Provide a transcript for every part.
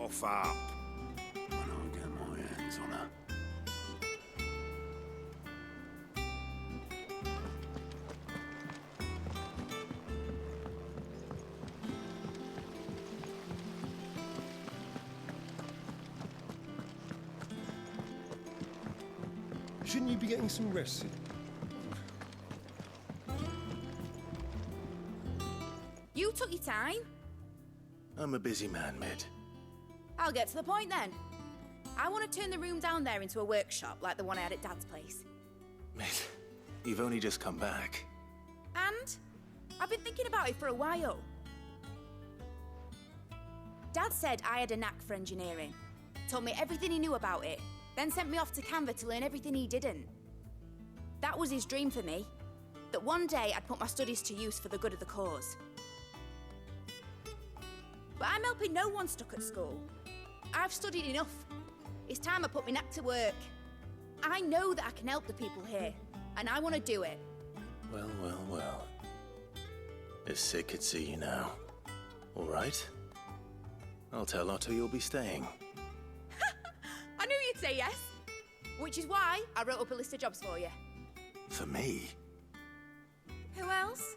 cough up when I get my hands on her. Shouldn't you be getting some rest? You took your time. I'm a busy man, Mid. I'll get to the point then. I want to turn the room down there into a workshop like the one I had at Dad's place. Mid, you've only just come back. And I've been thinking about it for a while. Dad said I had a knack for engineering, told me everything he knew about it, then sent me off to Canva to learn everything he didn't. That was his dream for me, that one day I'd put my studies to use for the good of the cause. But I'm helping no one stuck at school. I've studied enough. It's time I put my knack to work. I know that I can help the people here, and I want to do it. Well, well, well. If Sid could see you now. All right. I'll tell Otto you'll be staying. I knew you'd say yes. Which is why I wrote up a list of jobs for you. For me? Who else?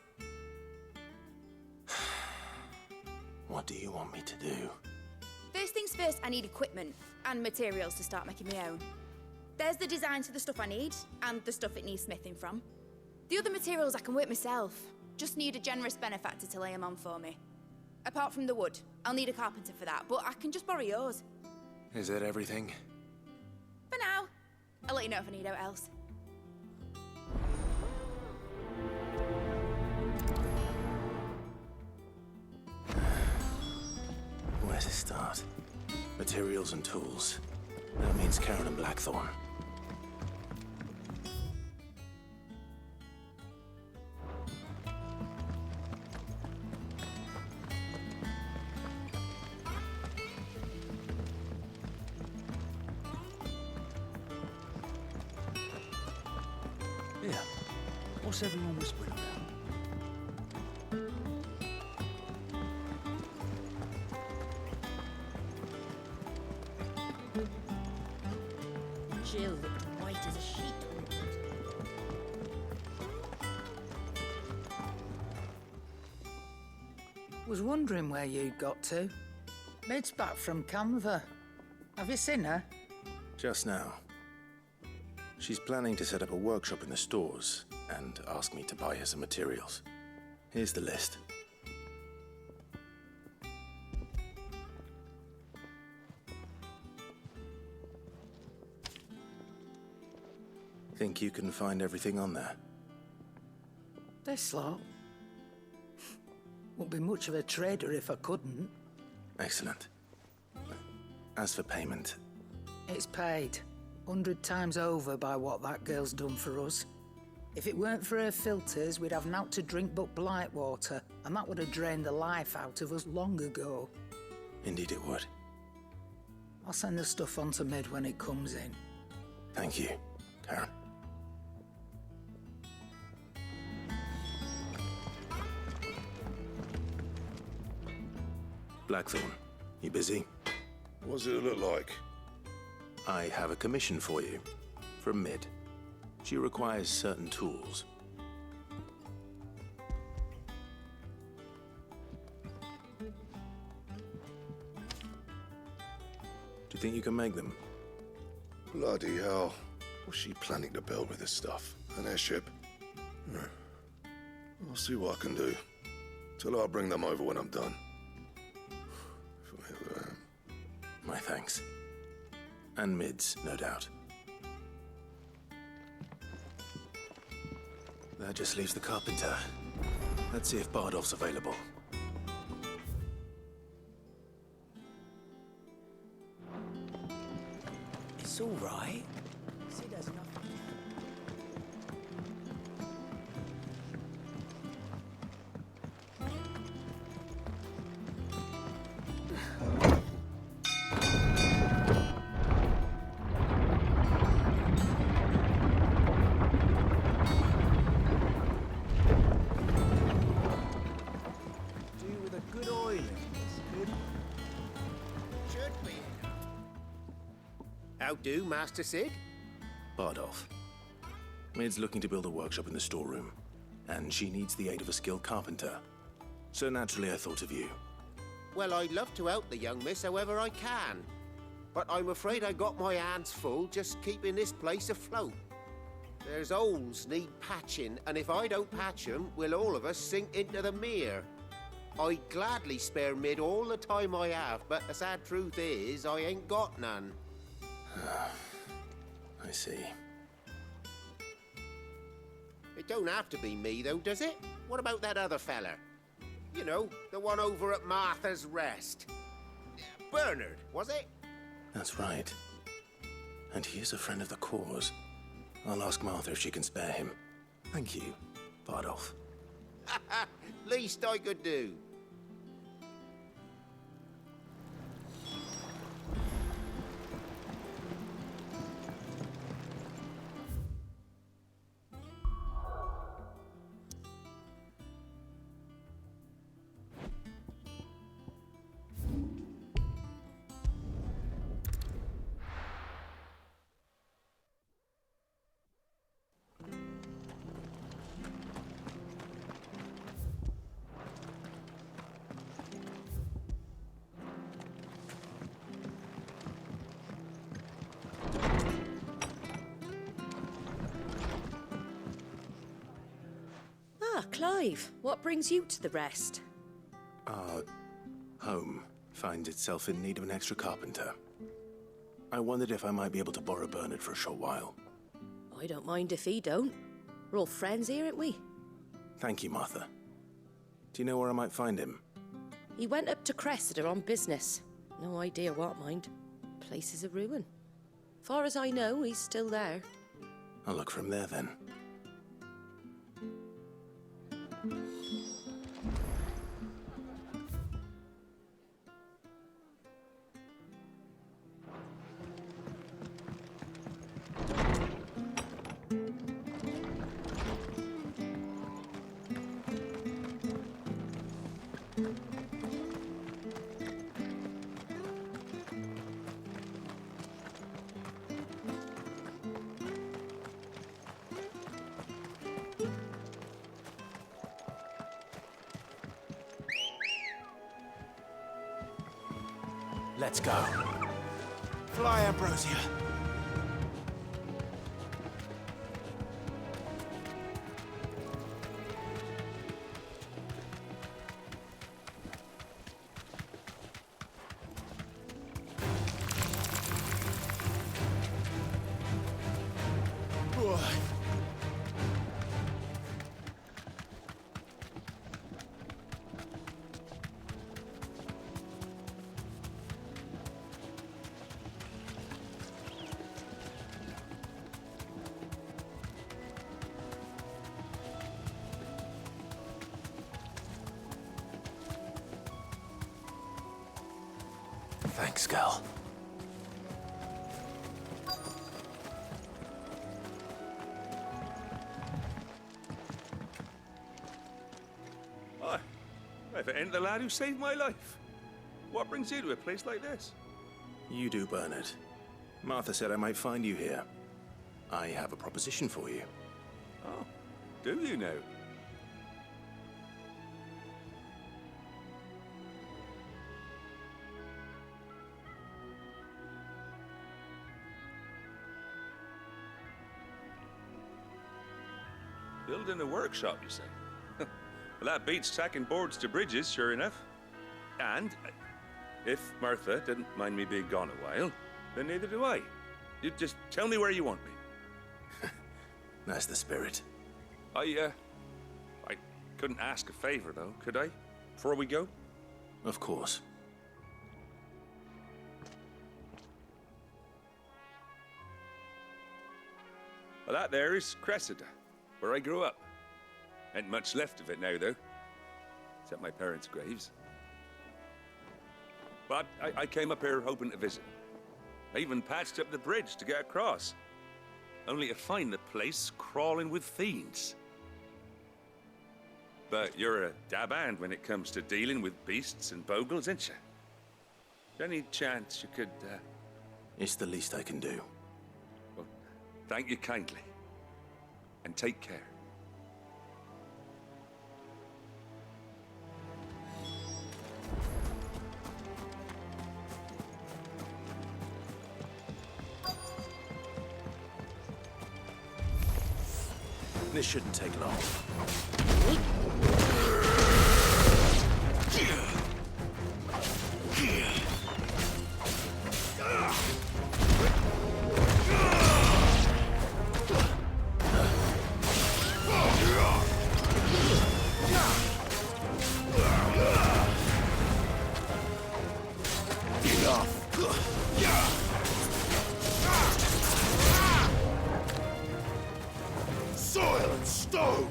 What do you want me to do? First things first, I need equipment and materials to start making my own. There's the designs for the stuff I need and the stuff it needs smithing from. The other materials I can work myself. Just need a generous benefactor to lay them on for me. Apart from the wood, I'll need a carpenter for that, but I can just borrow yours. Is that everything? For now. I'll let you know if I need out else. Where to start? Materials and tools. That means Karen and Blackthorn. Yeah. What's everyone whispering about? Jill looked white as a sheet. Was wondering where you'd got to. Mid's back from Canva. Have you seen her? Just now. She's planning to set up a workshop in the stores and ask me to buy her some materials. Here's the list. Think you can find everything on there? This lot. Wouldn't be much of a trader if I couldn't. Excellent. As for payment, It's paid 100 times over by what that girl's done for us. If it weren't for her filters, we'd have naught to drink but blight water, and that would have drained the life out of us long ago. indeed it would. I'll send the stuff on to Mid when it comes in. Thank you, Karen. Blackthorn, you busy? What's it look like? I have a commission for you, from Mid. She requires certain tools. Do you think you can make them? Bloody hell. What's she planning to build with this stuff? An airship? I'll see what I can do. Tell her I'll bring them over when I'm done. My thanks. And Mid's, no doubt. That just leaves the carpenter. Let's see if Bardolph's available. It's all right. Sid has nothing. Do with a good oiling. It's good. Should How do, Master Sid? Bardolph. Mid's looking to build a workshop in the storeroom, and she needs the aid of a skilled carpenter. So naturally I thought of you. Well, I'd love to help the young miss however I can. But I'm afraid I got my hands full just keeping this place afloat. There's holes need patching, and if I don't patch them, we'll all of us sink into the mere. I'd gladly spare Mid all the time I have, but the sad truth is, I ain't got none. I see. It don't have to be me, though, does it? What about that other fella? You know, the one over at Martha's Rest. Bernard, was it? That's right. And he is a friend of the cause. I'll ask Martha if she can spare him. Thank you, Bardolph. Least I could do. Ah, Clive, what brings you to the Rest? Our home finds itself in need of an extra carpenter. I wondered if I might be able to borrow Bernard for a short while. I don't mind if he don't. We're all friends here, aren't we? Thank you, Martha. Do you know where I might find him? He went up to Cressida on business. No idea what, mind. Place is a ruin. Far as I know, he's still there. I'll look for him there then. Let's go. Fly, Ambrosia. Thanks, girl. If it ain't the lad who saved my life. What brings you to a place like this? You do, Bernard. Martha said I might find you here. I have a proposition for you. Oh, do you now? Building a workshop, you say? Well, that beats tacking boards to bridges, sure enough. And if Martha didn't mind me being gone a while, then neither do I. You just tell me where you want me. That's the spirit. I couldn't ask a favor, though, could I? Before we go? Of course. Well, that there is Cressida, where I grew up. Ain't much left of it now, though. Except my parents' graves. But I came up here hoping to visit. I even patched up the bridge to get across. Only to find the place crawling with fiends. But you're a dab hand when it comes to dealing with beasts and bogles, ain't you? Any chance you could, It's the least I can do. Well, thank you kindly. And take care. This shouldn't take long. Soil and stone!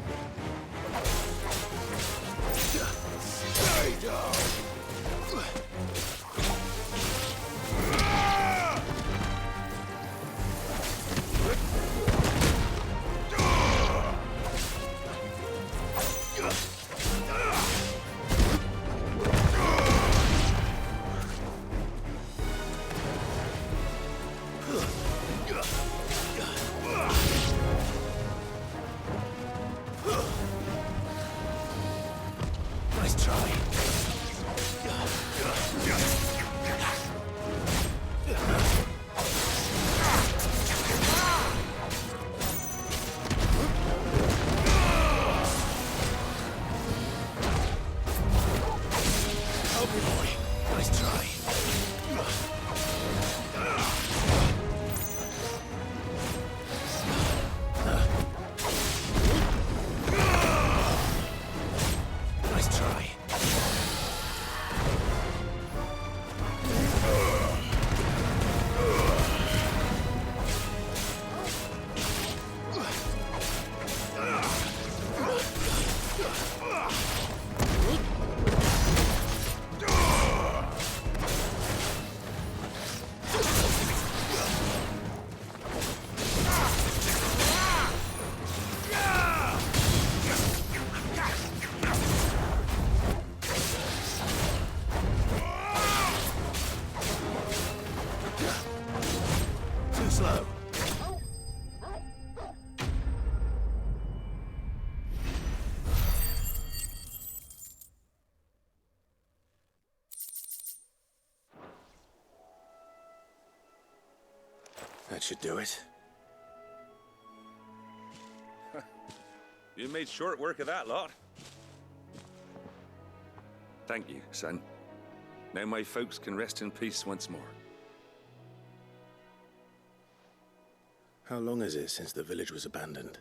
Stay down! Nice try. Help me, boy. Nice try. Nice try. Too slow. That should do it. You made short work of that lot. Thank you, son. Now my folks can rest in peace once more. How long is it since the village was abandoned?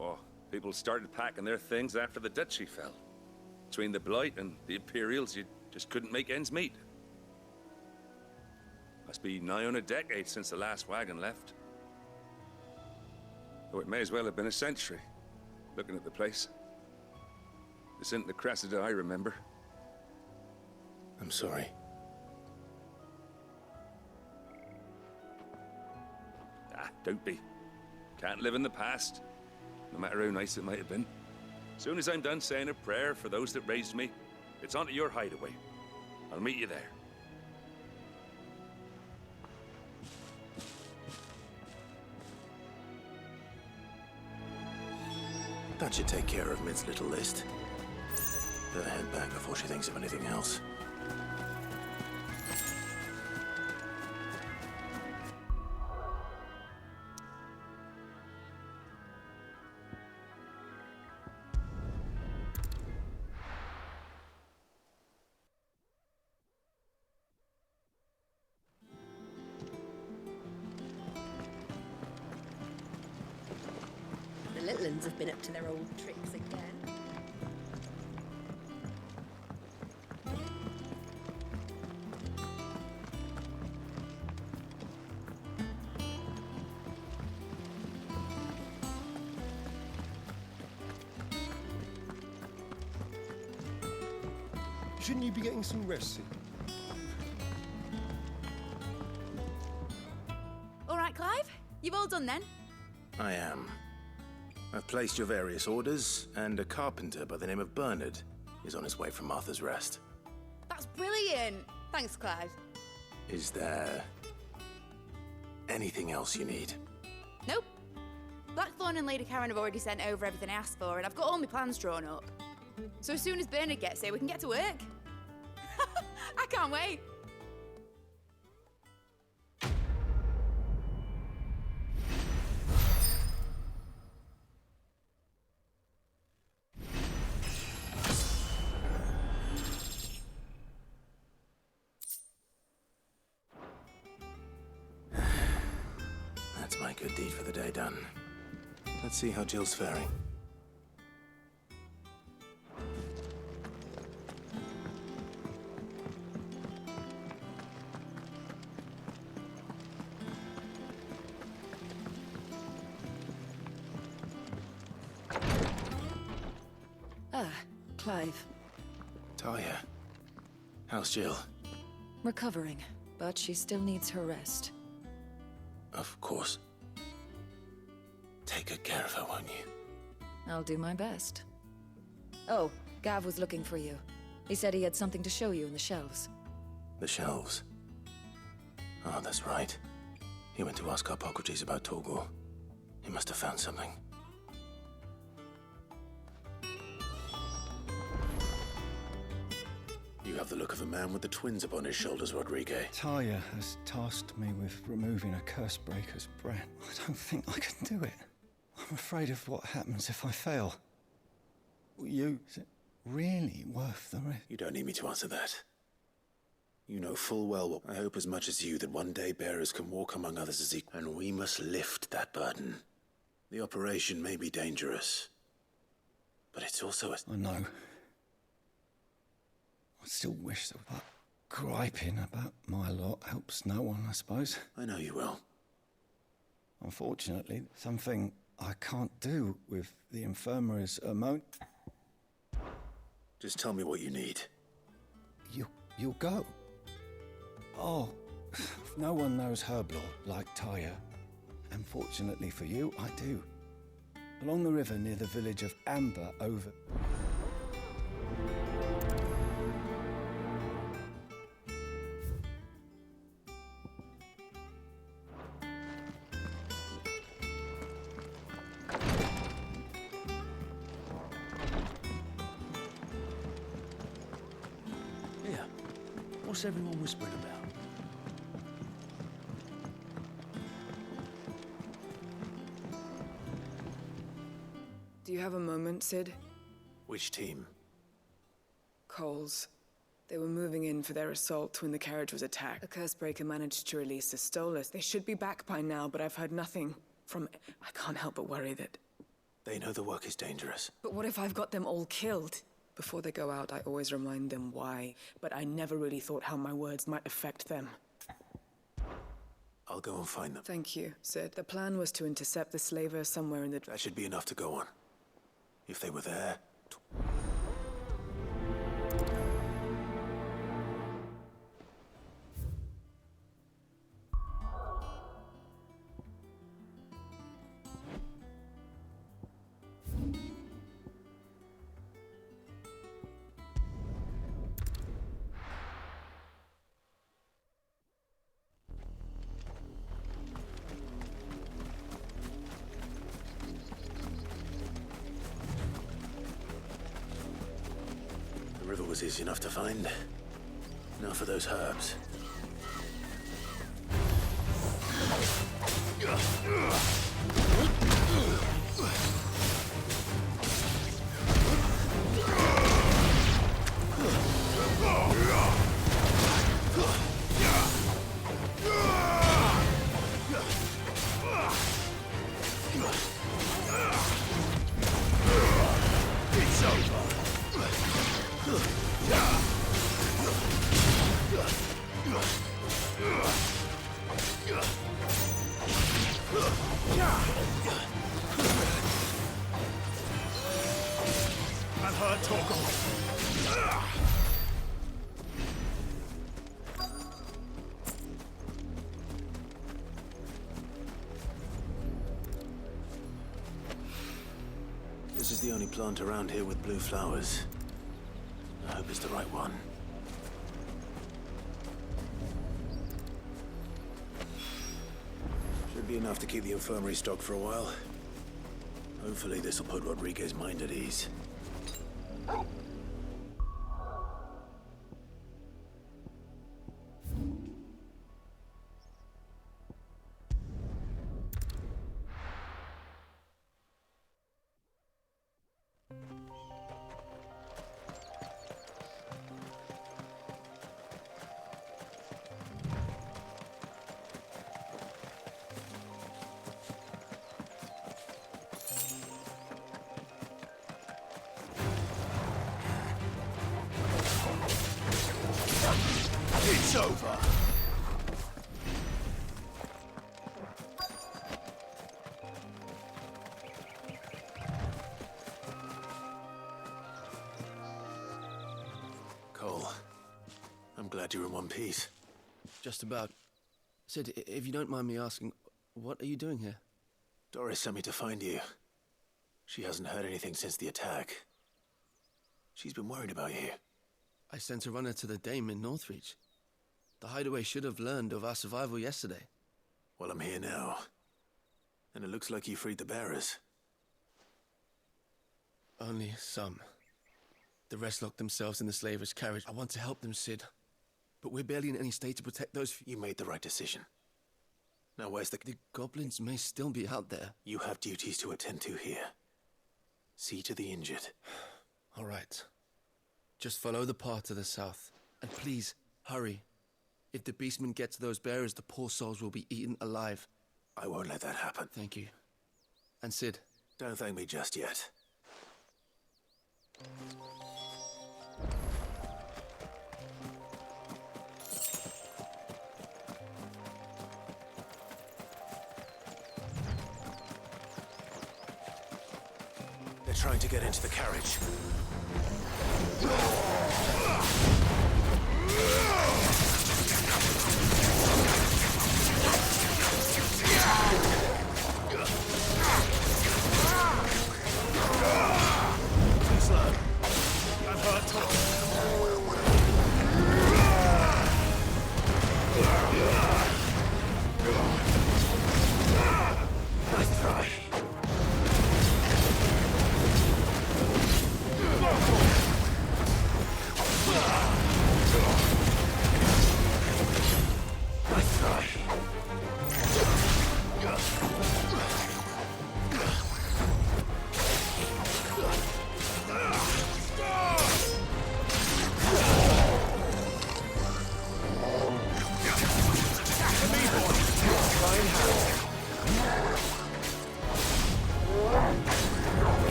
Oh, people started packing their things after the duchy fell. Between the Blight and the Imperials, you just couldn't make ends meet. Must be nigh on a decade since the last wagon left. Though it may as well have been a century, looking at the place. This isn't the Cressida I remember. I'm sorry. Ah, don't be. Can't live in the past, no matter how nice it might have been. Soon as I'm done saying a prayer for those that raised me, it's on to your hideaway. I'll meet you there. That should take care of Mid's little list. Better head back before she thinks of anything else. The little uns have been up to their old tricks again. Shouldn't you be getting some rest? All right, Clive? You've all done then? I am. I've placed your various orders, and a carpenter by the name of Bernard is on his way from Martha's Rest. That's brilliant. Thanks, Clive. Is there anything else you need? Nope. Blackthorn and Lady Karen have already sent over everything I asked for, and I've got all my plans drawn up. So as soon as Bernard gets here, we can get to work. I can't wait. That's my good deed for the day done. Let's see how Jill's faring. Clive. Talia, how's Jill? Recovering, but she still needs her rest. Of course. Take good care of her, won't you? I'll do my best. Oh, Gav was looking for you. He said he had something to show you in the shelves. The shelves. Oh, that's right. He went to ask Harpocrates about Torgor. He must have found something. You have the look of a man with the twins upon his shoulders, Rodrigue. Talia has tasked me with removing a curse breaker's brand. I don't think I can do it. I'm afraid of what happens if I fail. Is it really worth the risk? You don't need me to answer that. You know full well what I hope as much as you that one day bearers can walk among others as equal, and we must lift that burden. The operation may be dangerous, but it's also a... I know. I still wish that griping about my lot helps no one, I suppose. I know you will. Unfortunately, something I can't do with the infirmary's ammonia. Just tell me what you need. You'll go. Oh, no one knows herb lore like Talia. And fortunately for you, I do. Along the river near the village of Amber over... What's everyone whispering about? Do you have a moment, Sid? Which team? Coles. They were moving in for their assault when the carriage was attacked. A cursebreaker managed to release the Stolas. They should be back by now, but I've heard nothing from... I can't help but worry that... They know the work is dangerous. But what if I've got them all killed? Before they go out, I always remind them why, but I never really thought how my words might affect them. I'll go and find them. Thank you, Sid. The plan was to intercept the slaver somewhere in the... That should be enough to go on. If they were there... The river was easy enough to find. Now for those herbs. It's over. I've heard talk of... This is the only plant around here with blue flowers. I hope it's the right one. Be enough to keep the infirmary stocked for a while. Hopefully this'll put Rodriguez's mind at ease. It's over! Cole, I'm glad you're in one piece. Just about. Sid, if you don't mind me asking, what are you doing here? Doris sent me to find you. She hasn't heard anything since the attack. She's been worried about you. I sent a runner to the Dame in Northreach. The hideaway should have learned of our survival yesterday. Well, I'm here now. And it looks like you freed the bearers. Only some. The rest locked themselves in the slavers' carriage. I want to help them, Sid. But we're barely in any state to protect those You made the right decision. Now where's the... The goblins may still be out there. You have duties to attend to here. See to the injured. All right. Just follow the path to the south. And please, hurry. If the beastmen get to those bearers, the poor souls will be eaten alive. I won't let that happen. Thank you. And Sid. Don't thank me just yet. They're trying to get into the carriage. Too slow. I've heard talk. Nice try. Nice try.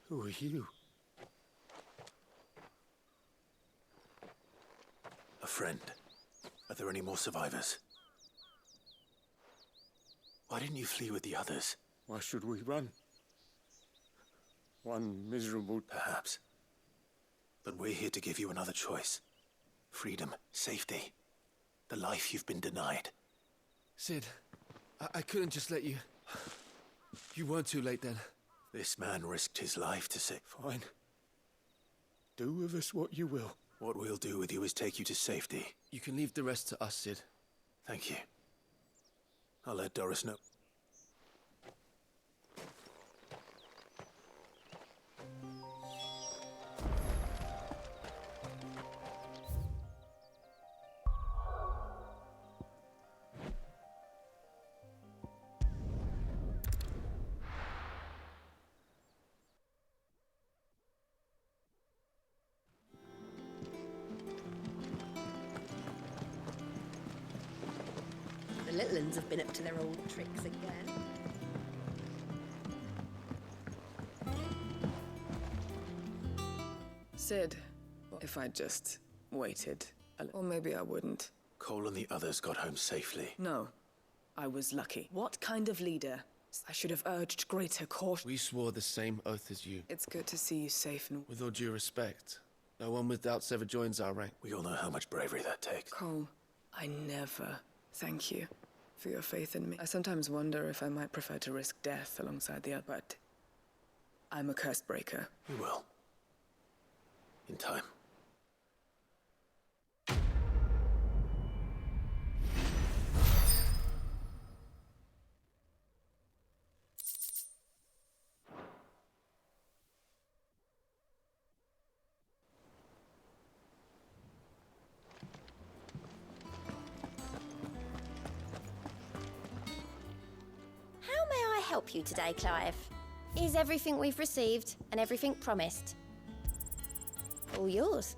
Who are you? A friend. Are there any more survivors? Why didn't you flee with the others? Why should we run? One miserable... Perhaps. But we're here to give you another choice. Freedom, safety, the life you've been denied. Sid, I couldn't just let you... You weren't too late then. This man risked his life to save... Fine. Do with us what you will. What we'll do with you is take you to safety. You can leave the rest to us, Sid. Thank you. I'll let Doris know. The little uns have been up to their old tricks again. Sid, if I just waited, or maybe I wouldn't. Cole and the others got home safely. No, I was lucky. What kind of leader? I should have urged greater caution. We swore the same oath as you. It's good to see you safe and... With all due respect, no one with doubts ever joins our rank. We all know how much bravery that takes. Cole, I never thank you for your faith in me. I sometimes wonder if I might prefer to risk death alongside the other, but I'm a curse breaker. You will. In time. How may I help you today, Clive? Is everything we've received and everything promised? All yours.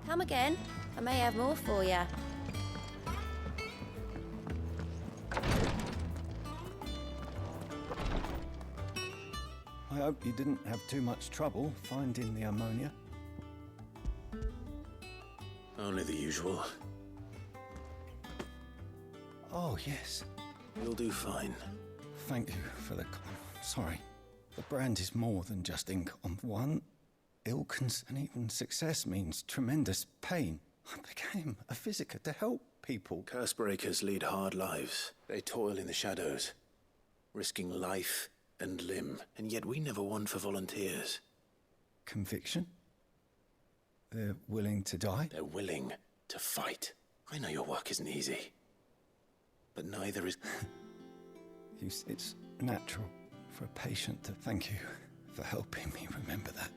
Come again. I may have more for you. I hope you didn't have too much trouble finding the ammonia. Only the usual. Oh, yes. You'll do fine. Thank you for the... Sorry. The brand is more than just ink on one. Ilkens and even success means tremendous pain. I became a physiker to help people. Curse breakers lead hard lives. They toil in the shadows, risking life and limb, and yet we never won for volunteers. Conviction? They're willing to die? They're willing to fight. I know your work isn't easy, but neither is... It's natural for a patient to... Thank you for helping me remember that.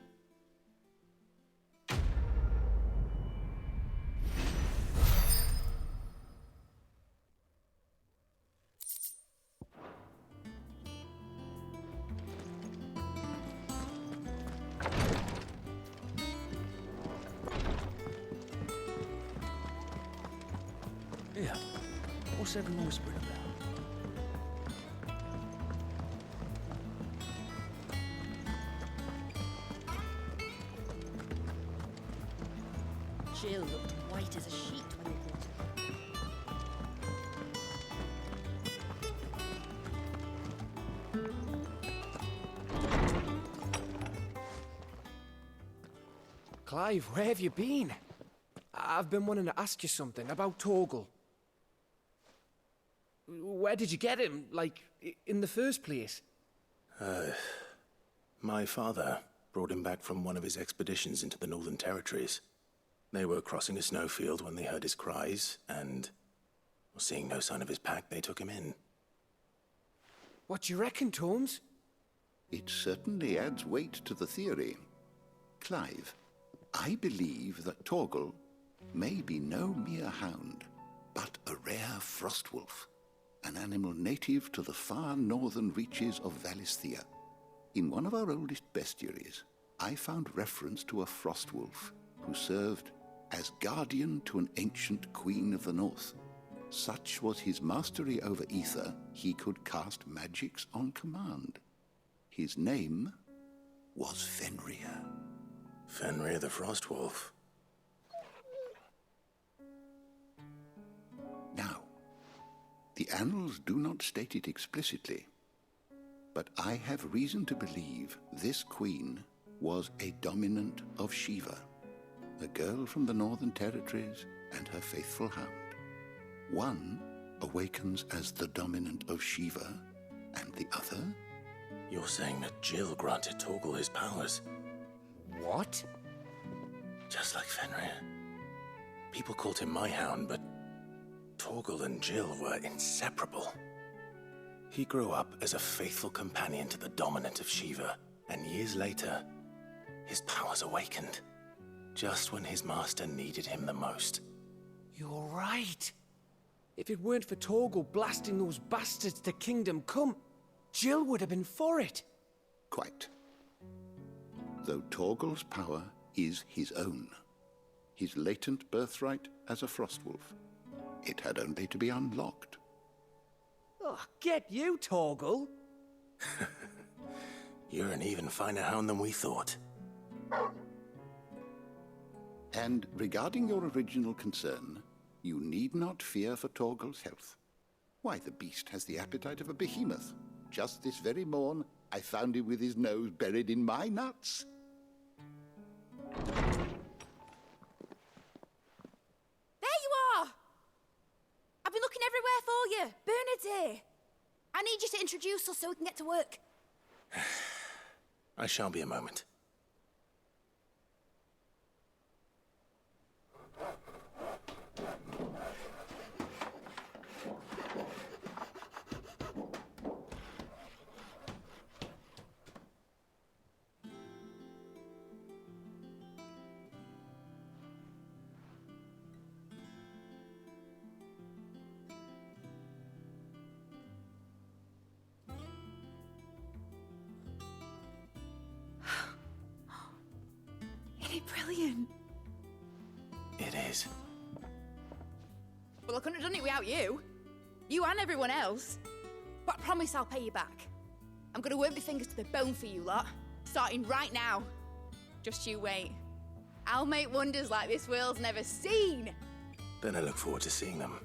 Yeah. What's everyone whispering about? Jill looked white as a sheet when we brought her. Clive, where have you been? I've been wanting to ask you something about Torgal. Where did you get him, like, in the first place? My father brought him back from one of his expeditions into the Northern Territories. They were crossing a snowfield when they heard his cries, and, seeing no sign of his pack, they took him in. What do you reckon, Tomes? It certainly adds weight to the theory. Clive, I believe that Torgal may be no mere hound, but a rare frostwolf, an animal native to the far northern reaches of Valisthea. In one of our oldest bestiaries, I found reference to a frostwolf who served as guardian to an ancient queen of the north. Such was his mastery over ether, he could cast magics on command. His name was Fenrir. Fenrir the Frostwolf. Now, the annals do not state it explicitly, but I have reason to believe this queen was a dominant of Shiva, a girl from the Northern Territories and her faithful hound. One awakens as the dominant of Shiva, and the other? You're saying that Jill granted Torgal his powers? What? Just like Fenrir. People called him my hound, but Torgal and Jill were inseparable. He grew up as a faithful companion to the dominant of Shiva, and years later, his powers awakened, just when his master needed him the most. You're right. If it weren't for Torgal blasting those bastards to Kingdom Come, Jill would have been for it. Quite. Though Torgal's power is his own, his latent birthright as a Frostwolf. It had only to be unlocked. Oh, get you, Torgal. You're an even finer hound than we thought. And regarding your original concern, you need not fear for Torgal's health. Why, the beast has the appetite of a behemoth. Just this very morn, I found him with his nose buried in my nuts. There you are! I've been looking everywhere for you. Bernard's here. I need you to introduce us so we can get to work. I shall be a moment. Isn't it brilliant? It is. Well, I couldn't have done it without you. You and everyone else. But I promise I'll pay you back. I'm gonna work my fingers to the bone for you lot. Starting right now. Just you wait. I'll make wonders like this world's never seen. Then I look forward to seeing them.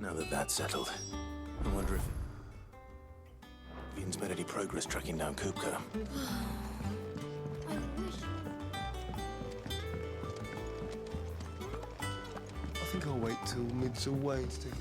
Now that that's settled, I wonder if Ian's made any progress tracking down Kupka. I think I'll wait till mid's away, Steve.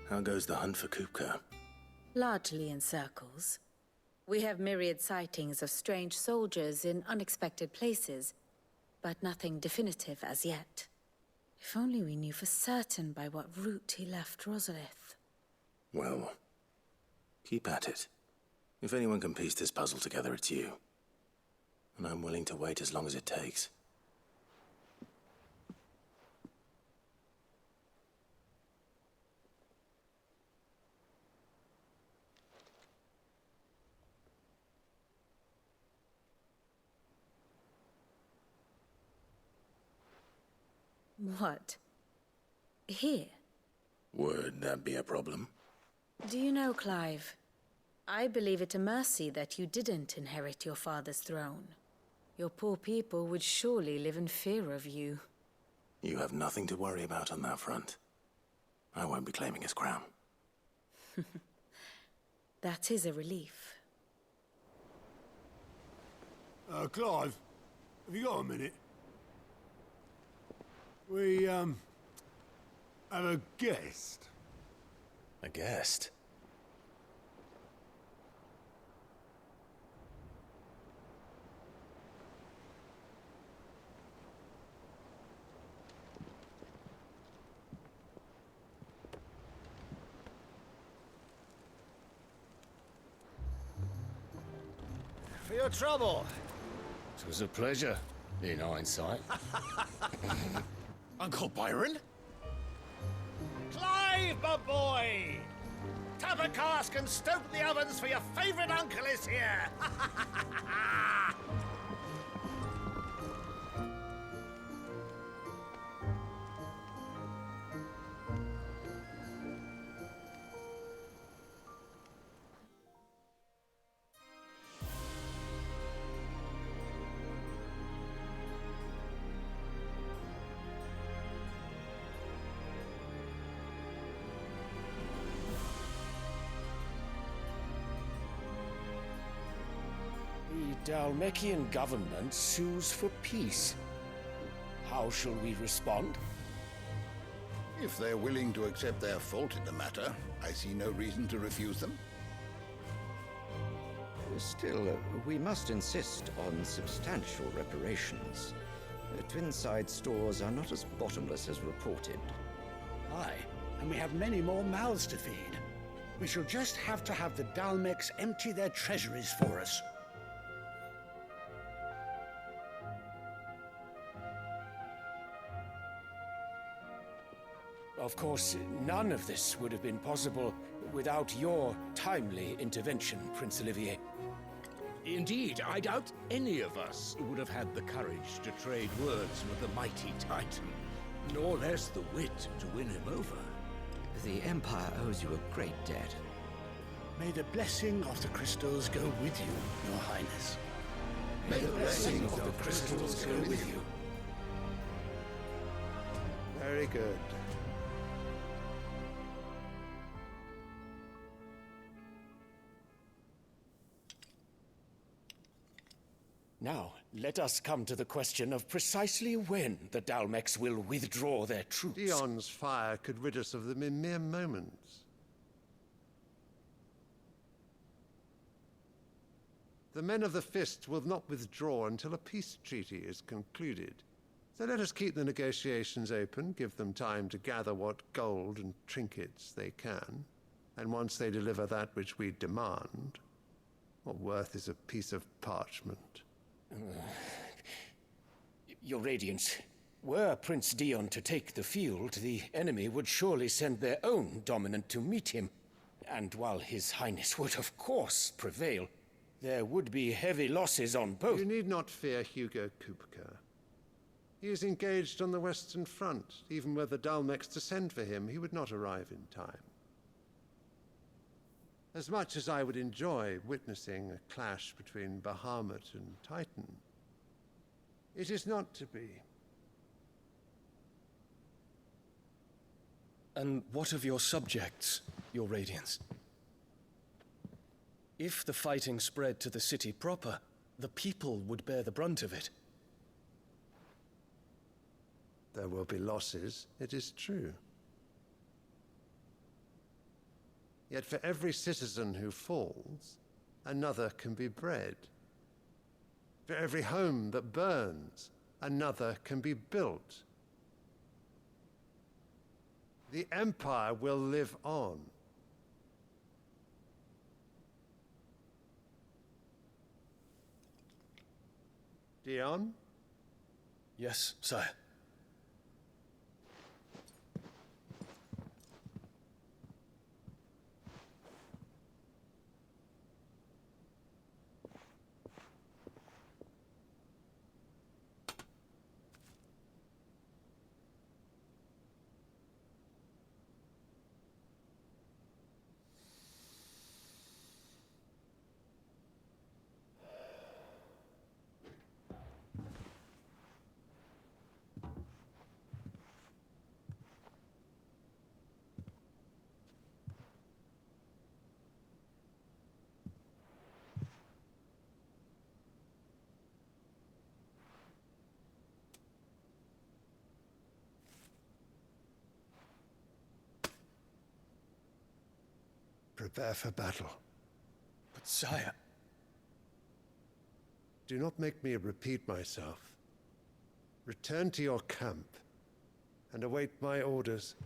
How goes the hunt for Kupka? Largely in circles. We have myriad sightings of strange soldiers in unexpected places, but nothing definitive as yet. If only we knew for certain by what route he left Rosalith. Well, keep at it. If anyone can piece this puzzle together, it's you. And I'm willing to wait as long as it takes. What? Here? Would that be a problem? Do you know, Clive? I believe it a mercy that you didn't inherit your father's throne. Your poor people would surely live in fear of you. You have nothing to worry about on that front. I won't be claiming his crown. That is a relief. Clive, have you got a minute? We, have a guest. A guest? For your trouble. It was a pleasure, in hindsight. Uncle Byron? Clive, my boy! Tap a cask and stoke the ovens for your favorite uncle is here! The Dalmekian government sues for peace. How shall we respond? If they're willing to accept their fault in the matter, I see no reason to refuse them. Still, we must insist on substantial reparations. Twinside stores are not as bottomless as reported. Aye, and we have many more mouths to feed. We shall just have to have the Dalmex empty their treasuries for us. Of course, none of this would have been possible without your timely intervention, Prince Olivier. Indeed, I doubt any of us would have had the courage to trade words with the mighty Titan, nor less the wit to win him over. The Empire owes you a great debt. May the blessing of the crystals go with you, Your Highness. May the blessing of the crystals go with you. Very good. Now, let us come to the question of precisely when the Dalmex will withdraw their troops. Dion's fire could rid us of them in mere moments. The men of the Fist will not withdraw until a peace treaty is concluded. So let us keep the negotiations open, give them time to gather what gold and trinkets they can, and once they deliver that which we demand, what worth is a piece of parchment? Your Radiance, were Prince Dion to take the field, the enemy would surely send their own dominant to meet him. And while His Highness would of course prevail, there would be heavy losses on both. You need not fear Hugo Kupka. He is engaged on the Western Front. Even were the Dalmex to send for him, he would not arrive in time. As much as I would enjoy witnessing a clash between Bahamut and Titan, it is not to be. And what of your subjects, Your Radiance? If the fighting spread to the city proper, the people would bear the brunt of it. There will be losses, it is true. Yet for every citizen who falls, another can be bred. For every home that burns, another can be built. The Empire will live on. Dion? Yes, sire. Prepare for battle. But sire... Do not make me repeat myself. Return to your camp and await my orders.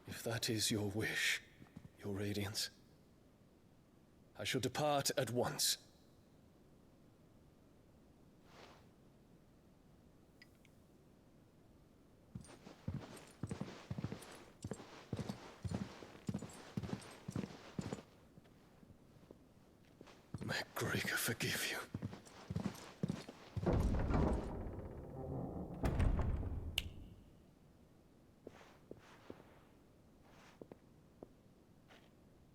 If that is your wish, Your Radiance, I shall depart at once. May Gregor forgive you.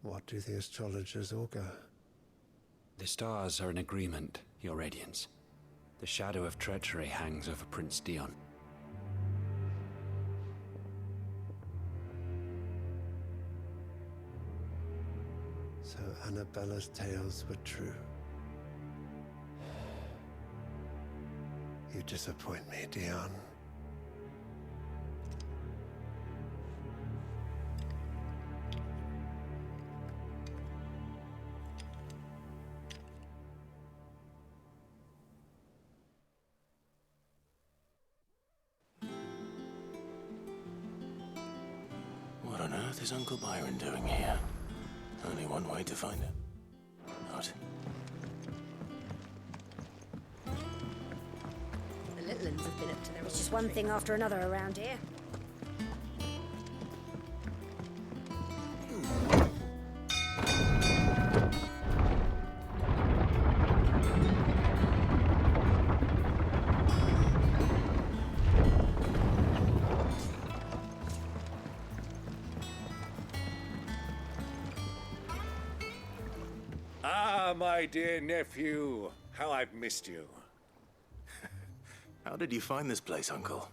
What do the astrologers augur? The stars are in agreement, Your Radiance. The shadow of treachery hangs over Prince Dion. So Annabella's tales were true. You disappoint me, Dion. on earth is Uncle Byron doing here? Only one way to find out. The little ones have been up to their It's just one thing after another around here. Ah, my dear nephew. How I've missed you. How did you find this place, Uncle?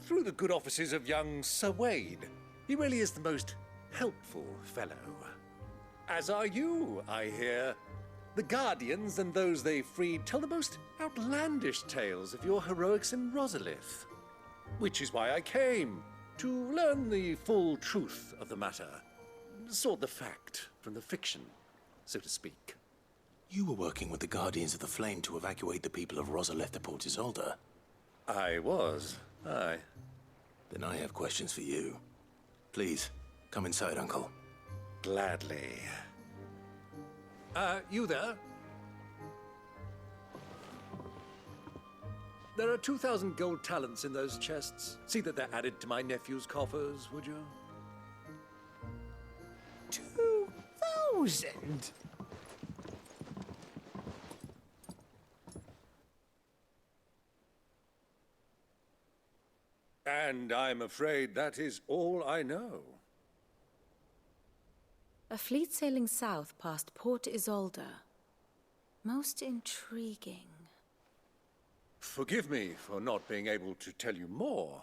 Through the good offices of young Sir Wade. He really is the most helpful fellow. As are you, I hear. The Guardians and those they freed tell the most outlandish tales of your heroics in Rosalith. Which is why I came, to learn the full truth of the matter. Sort the fact from the fiction, so to speak. You were working with the Guardians of the Flame to evacuate the people of Rosalith to Port Isolde. I was, aye. Then I have questions for you. Please, come inside, Uncle. Gladly. You there? There are 2,000 gold talents in those chests. See that they're added to my nephew's coffers, would you? 2,000? And I'm afraid that is all I know. A fleet sailing south past Port Isolde. Most intriguing. Forgive me for not being able to tell you more.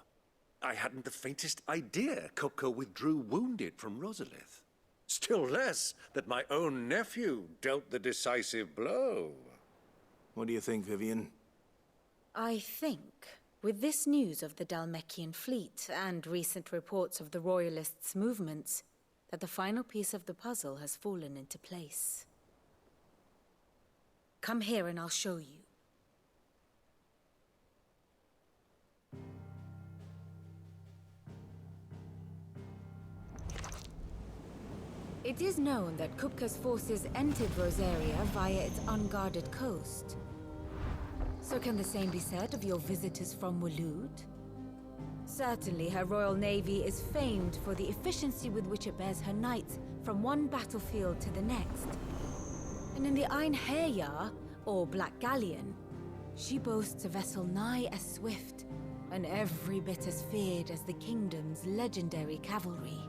I hadn't the faintest idea Kupka withdrew wounded from Rosalith. Still less that my own nephew dealt the decisive blow. What do you think, Vivian? I think, with this news of the Dalmekian fleet and recent reports of the Royalists' movements, that the final piece of the puzzle has fallen into place. Come here and I'll show you. It is known that Kupka's forces entered Rosaria via its unguarded coast. So can the same be said of your visitors from Waloed? Certainly her royal navy is famed for the efficiency with which it bears her knights from one battlefield to the next. And in the Einherjar, or Black Galleon, she boasts a vessel nigh as swift and every bit as feared as the kingdom's legendary cavalry.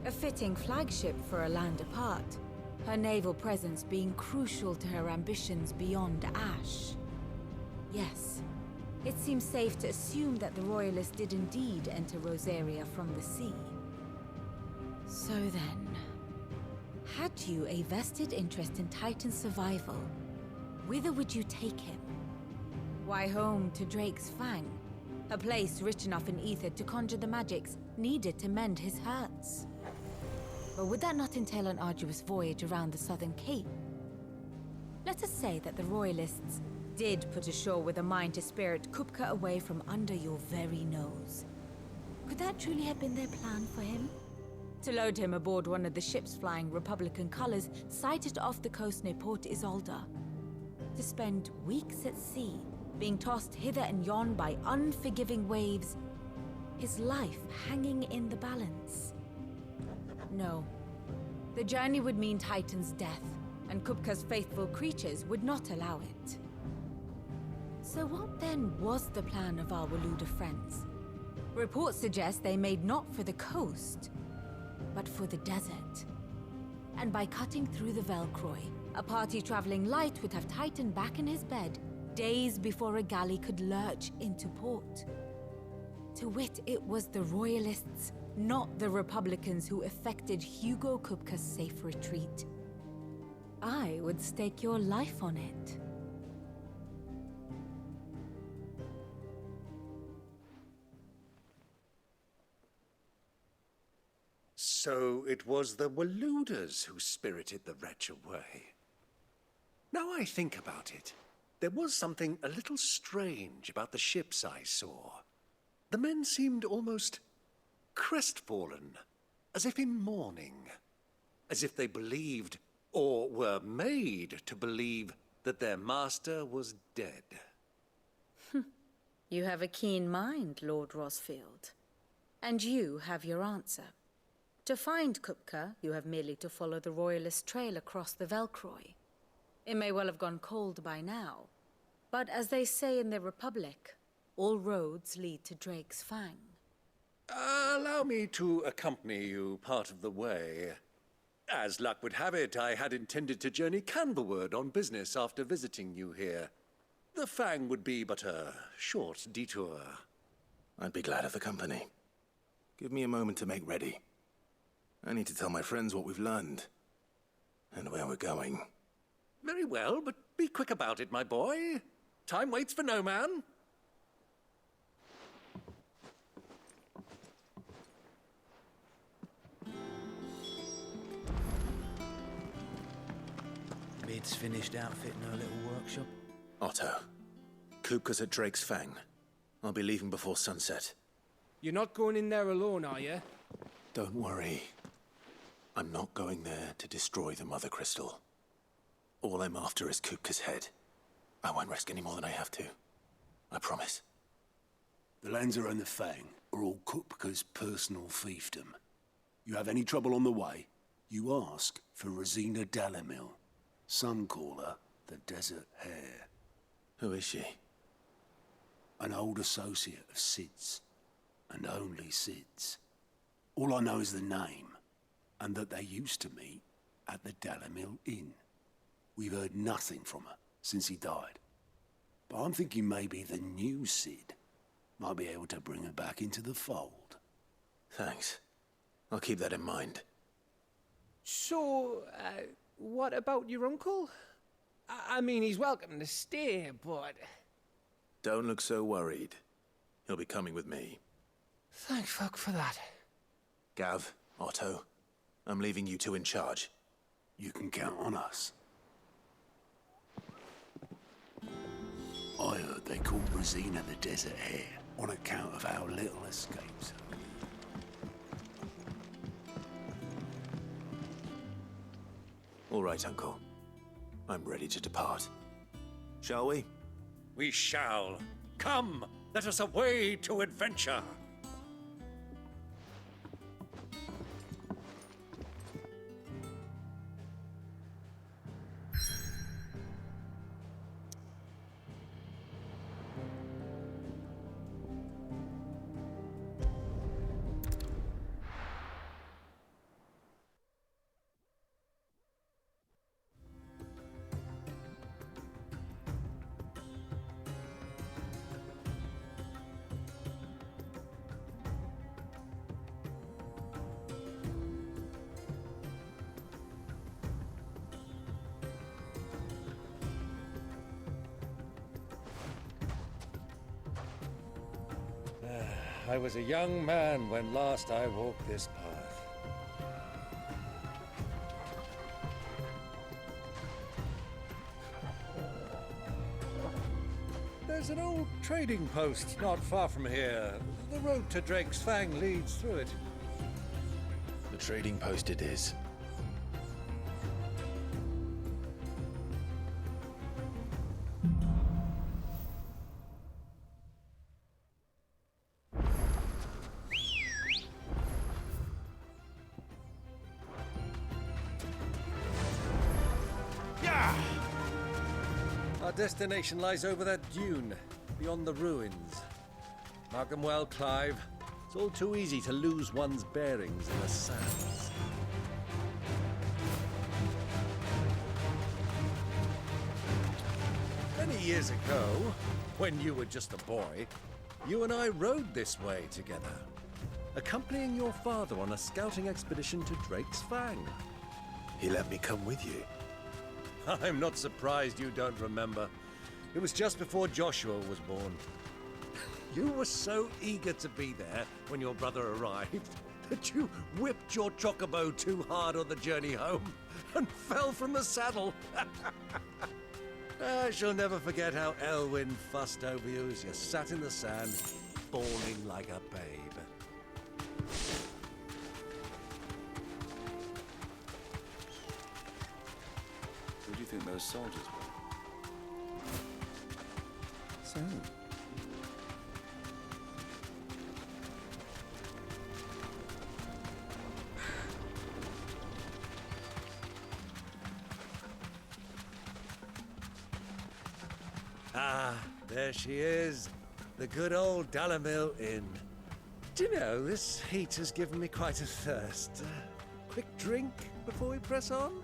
A fitting flagship for a land apart, her naval presence being crucial to her ambitions beyond Ash. Yes, it seems safe to assume that the Royalists did indeed enter Rosaria from the sea. So then, had you a vested interest in Titan's survival, whither would you take him? Why, home to Drake's Fang, a place rich enough in ether to conjure the magics needed to mend his hurts. But would that not entail an arduous voyage around the southern cape? Let us say that the Royalists did put ashore with a mind to spirit Kupka away from under your very nose. Could that truly have been their plan for him? To load him aboard one of the ships flying Republican colors sighted off the coast near Port Isolde. To spend weeks at sea, being tossed hither and yon by unforgiving waves, his life hanging in the balance. No. The journey would mean Titan's death, and Kupka's faithful creatures would not allow it. So what then was the plan of our Waluda friends? Reports suggest they made not for the coast, but for the desert. And by cutting through the Velcroy, a party traveling light would have Titan back in his bed days before a galley could lurch into port. To wit, it was the Royalists, not the Republicans, who effected Hugo Kupka's safe retreat. I would stake your life on it. So it was the Waludas who spirited the wretch away. Now I think about it, there was something a little strange about the ships I saw. The men seemed almost crestfallen, as if in mourning, as if they believed, or were made to believe, that their master was dead. You have a keen mind, Lord Rosfield. And you have your answer. To find Kupka, you have merely to follow the Royalist trail across the Velcroy. It may well have gone cold by now, but as they say in the Republic, all roads lead to Drake's Fang. Allow me to accompany you part of the way. As luck would have it, I had intended to journey Canberward on business after visiting you here. The Fang would be but a short detour. I'd be glad of the company. Give me a moment to make ready. I need to tell my friends what we've learned, and where we're going. Very well, but be quick about it, my boy. Time waits for no man. Mid's finished outfitting her little workshop. Otto, Kupka's at Drake's Fang. I'll be leaving before sunset. You're not going in there alone, are you? Don't worry. I'm not going there to destroy the Mother Crystal. All I'm after is Kupka's head. I won't risk any more than I have to. I promise. The Lancer and the Fang are all Kupka's personal fiefdom. You have any trouble on the way, you ask for Rosina Dalamil. Some call her the Desert Hare. Who is she? An old associate of Sid's, and only Sid's. All I know is the name, and that they used to meet at the Dalamil Inn. We've heard nothing from her since he died. But I'm thinking maybe the new Sid might be able to bring her back into the fold. Thanks. I'll keep that in mind. So, what about your uncle? I mean, he's welcome to stay, but... Don't look so worried. He'll be coming with me. Thank fuck for that. Gav, Otto, I'm leaving you two in charge. You can count on us. I heard they called Rosina the Desert Hare on account of our little escapes. All right, Uncle. I'm ready to depart. Shall we? We shall. Come, let us away to adventure. I was a young man when last I walked this path. There's an old trading post not far from here. The road to Drake's Fang leads through it. The trading post it is. Our destination lies over that dune, beyond the ruins. Mark them well, Clive. It's all too easy to lose one's bearings in the sands. Many years ago, when you were just a boy, you and I rode this way together, accompanying your father on a scouting expedition to Drake's Fang. He let me come with you. I'm not surprised you don't remember. It was just before Joshua was born. You were so eager to be there when your brother arrived that you whipped your chocobo too hard on the journey home and fell from the saddle. I shall never forget how Elwyn fussed over you as you sat in the sand, bawling like a babe. those soldiers were. So, Ah, there she is. The good old Dalamil Inn. Do you know, this heat has given me quite a thirst. Quick drink before we press on?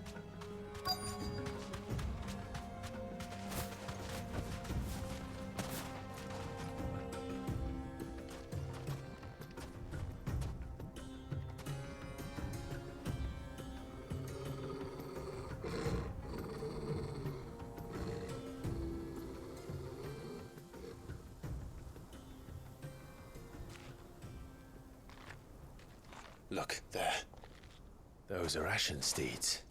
Look, there. Those are Ashen steeds.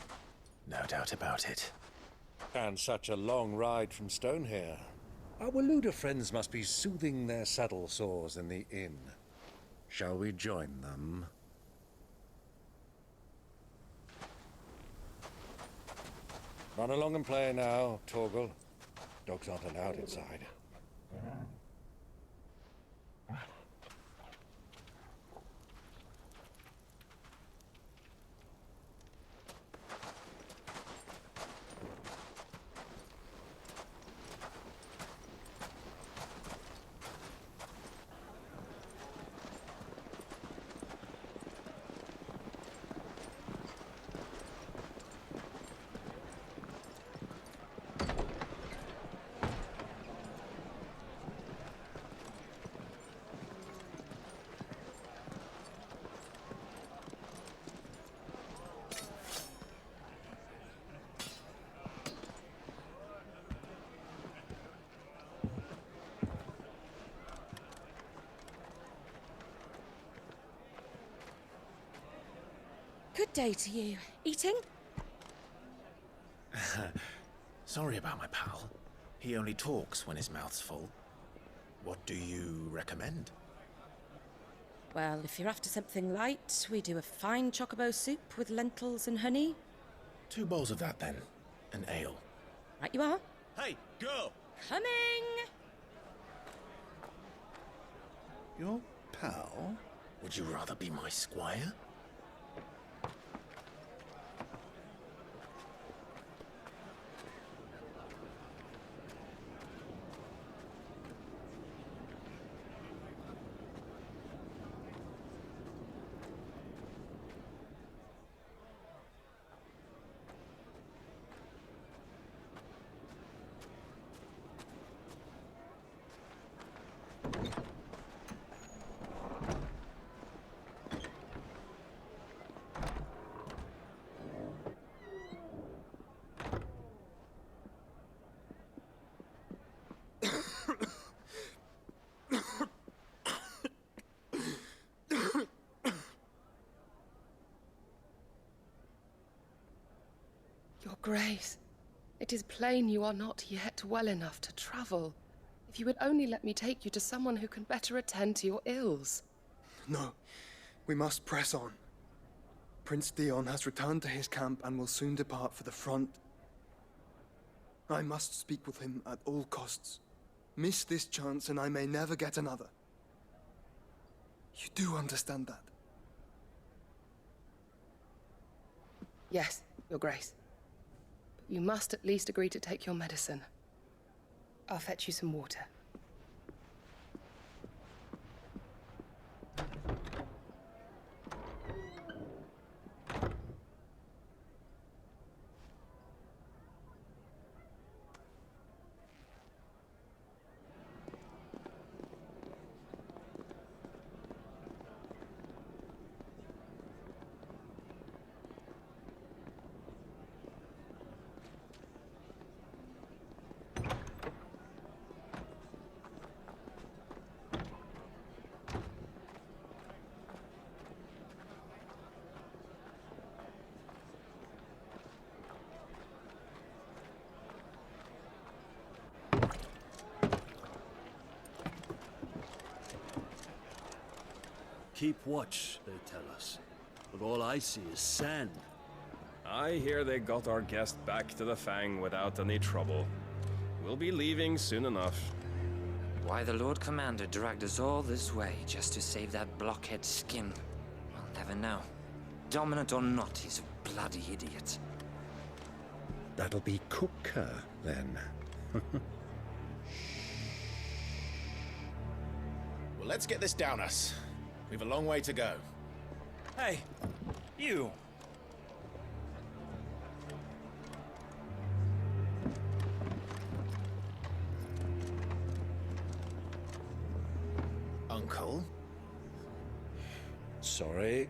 No doubt about it. And such a long ride from Stonehair. Our Waluda friends must be soothing their saddle sores in the inn. Shall we join them? Run along and play now, Torgal. Dogs aren't allowed inside. Good day to you. Eating? Sorry about my pal. He only talks when his mouth's full. What do you recommend? Well, if you're after something light, we do a fine chocobo soup with lentils and honey. 2 bowls of that, then. An ale. Right you are. Hey, girl! Coming! Your pal? Would you rather be my squire? Your Grace, it is plain you are not yet well enough to travel. If you would only let me take you to someone who can better attend to your ills. No, we must press on. Prince Dion has returned to his camp and will soon depart for the front. I must speak with him at all costs. Miss this chance and I may never get another. You do understand that? Yes, Your Grace. But you must at least agree to take your medicine. I'll fetch you some water. Keep watch, they tell us. But all I see is sand. I hear they got our guest back to the Fang without any trouble. We'll be leaving soon enough. Why the Lord Commander dragged us all this way just to save that blockhead skin, we'll never know. Dominant or not, he's a bloody idiot. That'll be Cooker, then. Well, let's get this down us. We've a long way to go. Hey, you! Uncle? Sorry.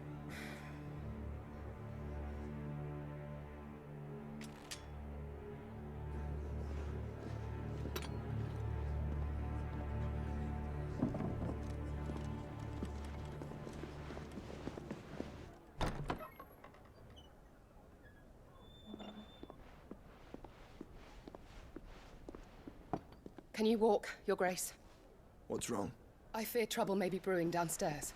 Can you walk, Your Grace? What's wrong? I fear trouble may be brewing downstairs.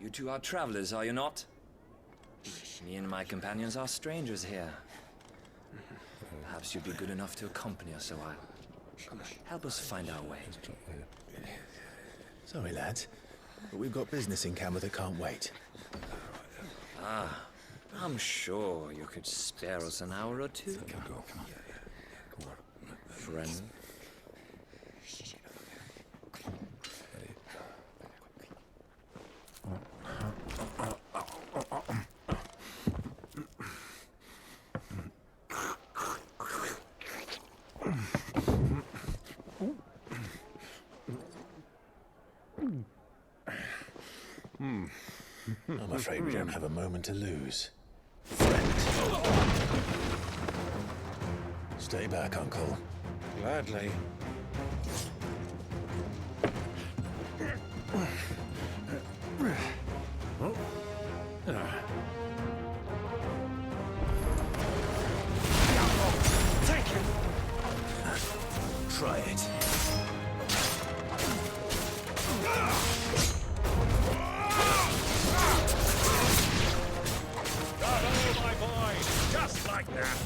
You two are travelers, are you not? Me and my companions are strangers here. Perhaps you'd be good enough to accompany us a while. Help us find our way. Sorry, lads, but we've got business in camera that can't wait. Ah, I'm sure you could spare us an hour or two. Come on. Friend. I'm afraid we don't have a moment to lose. Stay back, Uncle. Gladly. Take it! Try it. Bravo, my boy! Just like that!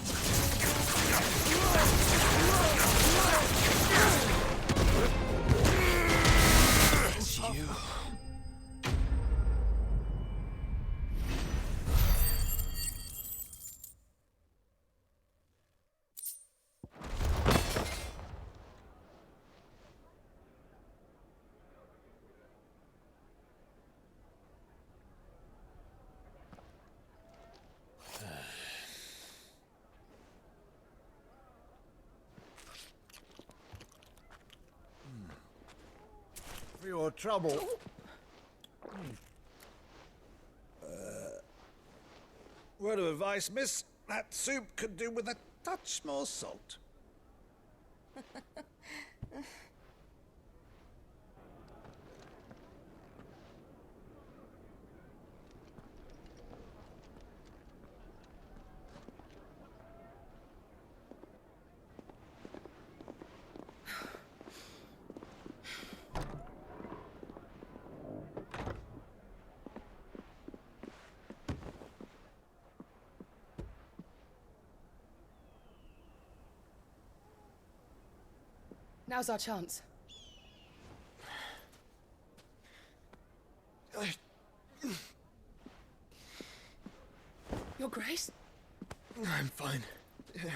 It's you. For your trouble. Word of advice, miss. That soup could do with a touch more salt. Now's our chance. Your Grace? I'm fine. Yeah.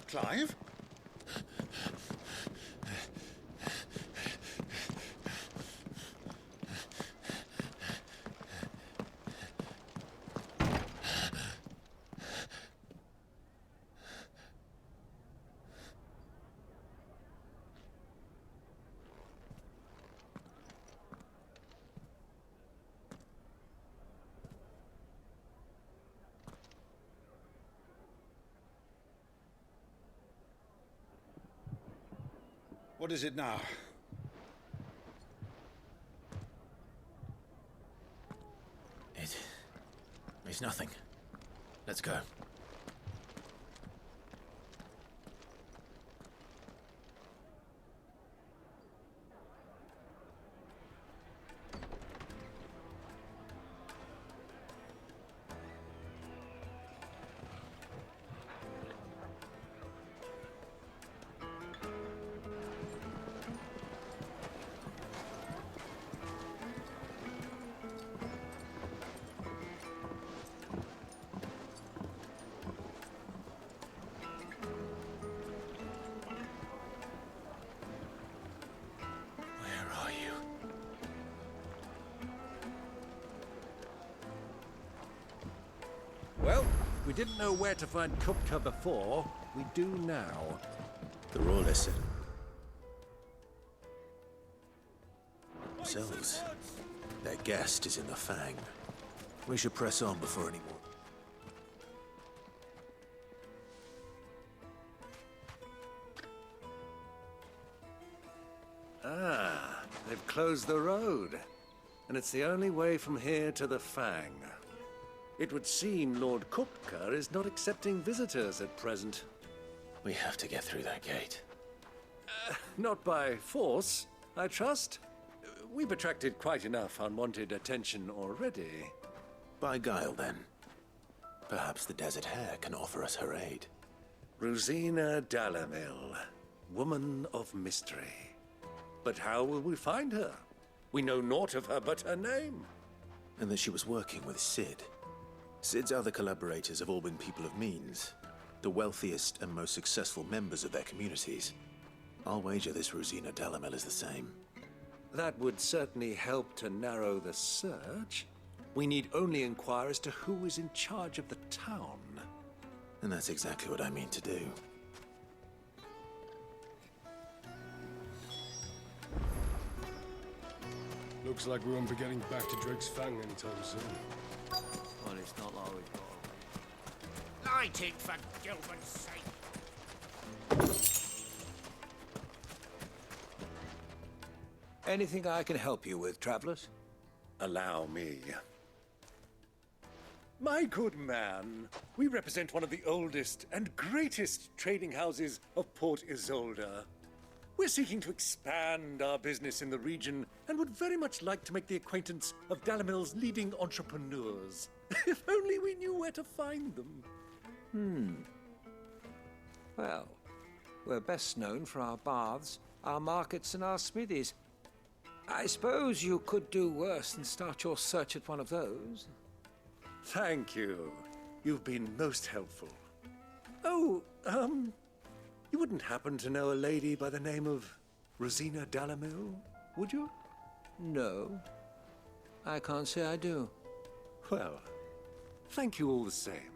Clive? What is it now? It's nothing. Let's go. Well, we didn't know where to find Kupka before. We do now. The raw listen. Themselves. Their guest is in the Fang. We should press on before any more. Ah, they've closed the road. And it's the only way from here to the Fang. It would seem Lord Kupka is not accepting visitors at present. We have to get through that gate. Not by force, I trust. We've attracted quite enough unwanted attention already. By guile, then. Perhaps the Desert Hare can offer us her aid. Rosina Dalamil, woman of mystery. But how will we find her? We know naught of her but her name. And that she was working with Sid. Sid's other collaborators have all been people of means, the wealthiest and most successful members of their communities. I'll wager this Rosina Dalamel is the same. That would certainly help to narrow the search. We need only inquire as to who is in charge of the town. And that's exactly what I mean to do. Looks like we won't be getting back to Drake's Fang anytime soon. Well, it's not like we've got... Light it, for Gilbert's sake! Anything I can help you with, travelers? Allow me. My good man, we represent one of the oldest and greatest trading houses of Port Isolde. We're seeking to expand our business in the region and would very much like to make the acquaintance of Dalamil's leading entrepreneurs. If only we knew where to find them. Well, we're best known for our baths, our markets, and our smithies. I suppose you could do worse than start your search at one of those. Thank you. You've been most helpful. Oh, you wouldn't happen to know a lady by the name of Rosina Dalamil, would you? No. I can't say I do. Well, thank you all the same.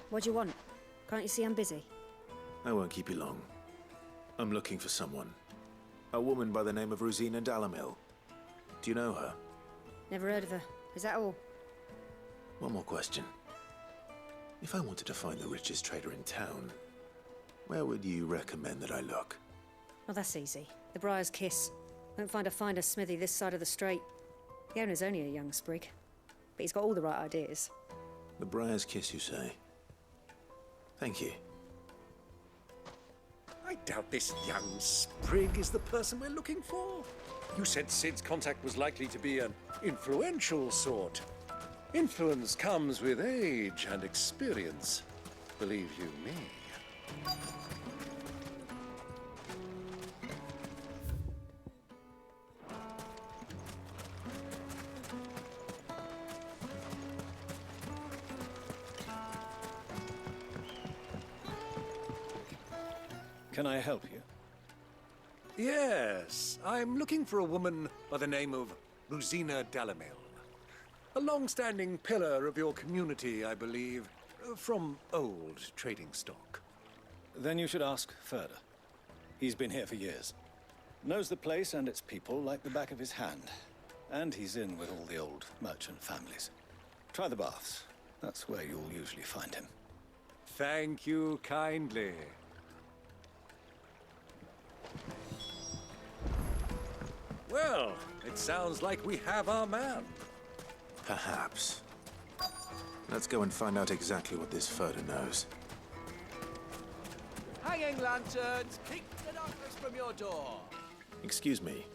What do you want? Can't you see I'm busy? I won't keep you long. I'm looking for someone. A woman by the name of Rosina Dalamil. Do you know her? Never heard of her. Is that all? One more question. If I wanted to find the richest trader in town, where would you recommend that I look? Well, that's easy. The Briar's Kiss. Won't find a finer smithy this side of the strait. The owner's only a young sprig, but he's got all the right ideas. The Briar's Kiss, you say? Thank you. I doubt this young sprig is the person we're looking for. You said Sid's contact was likely to be an influential sort. Influence comes with age and experience, believe you me. Can I help you? Yes, I'm looking for a woman by the name of Rosina Dalamil. A long-standing pillar of your community, I believe, from old trading stock. Then you should ask further. He's been here for years. Knows the place and its people like the back of his hand. And he's in with all the old merchant families. Try the baths. That's where you'll usually find him. Thank you kindly. Well, it sounds like we have our man. Perhaps. Let's go and find out exactly what this Furter knows. Hanging lanterns, keep the darkness from your door. Excuse me.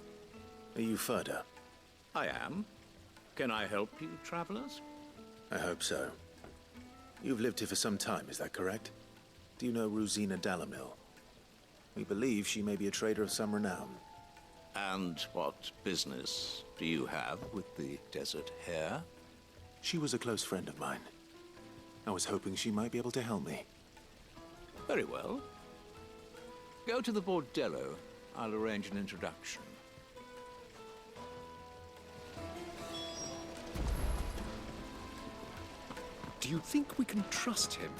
Are you Furter? I am. Can I help you, travelers? I hope so. You've lived here for some time, is that correct? Do you know Rosina Dalamil? We believe she may be a trader of some renown. And what business do you have with the desert hare? She was a close friend of mine. I was hoping she might be able to help me. Very well. Go to the bordello. I'll arrange an introduction. Do you think we can trust him?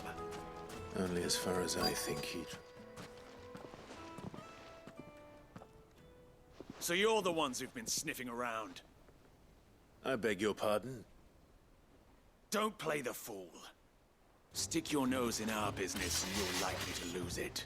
Only as far as I think he'd... So you're the ones who've been sniffing around? I beg your pardon? Don't play the fool. Stick your nose in our business and you're likely to lose it.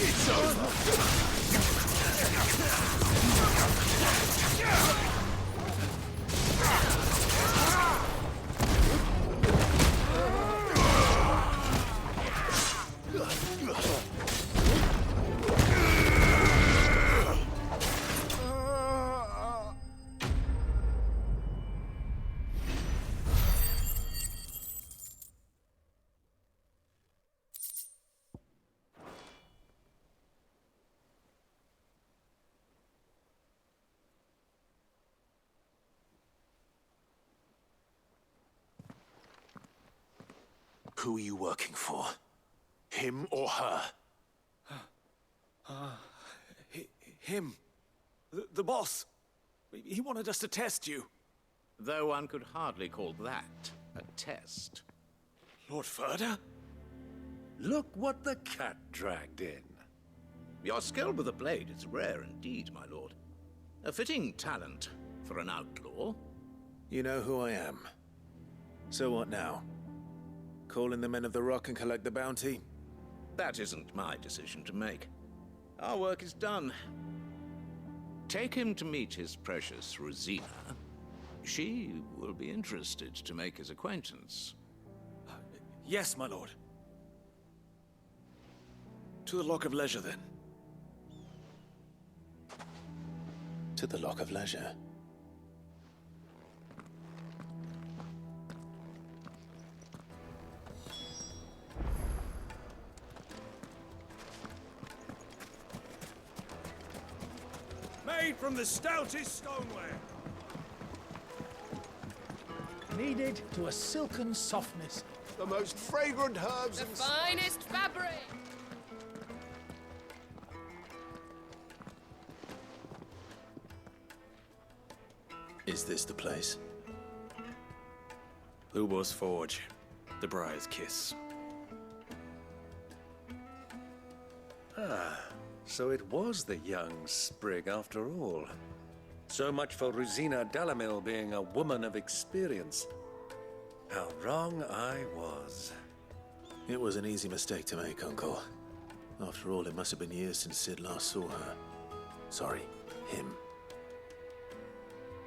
It's over. Who are you working for? Him or her? Him. The boss. He wanted us to test you. Though one could hardly call that a test. Lord Furter? Look what the cat dragged in. Your skill with a blade is rare indeed, my lord. A fitting talent for an outlaw. You know who I am. So what now? Call in the Men of the Rock and collect the bounty? That isn't my decision to make. Our work is done. Take him to meet his precious Rosina. She will be interested to make his acquaintance. Yes, my lord. To the Lock of Leisure, then. To the Lock of Leisure. Made from the stoutest stoneware. Kneaded to a silken softness. The most fragrant herbs and... finest fabric! Is this the place? Lubor's Forge. The Briar's Kiss. Ah, so it was the young sprig after all. So much for Rosina Dalamil being a woman of experience. How wrong I was. It was an easy mistake to make, Uncle. After all, it must have been years since Sid last saw her. Sorry, him.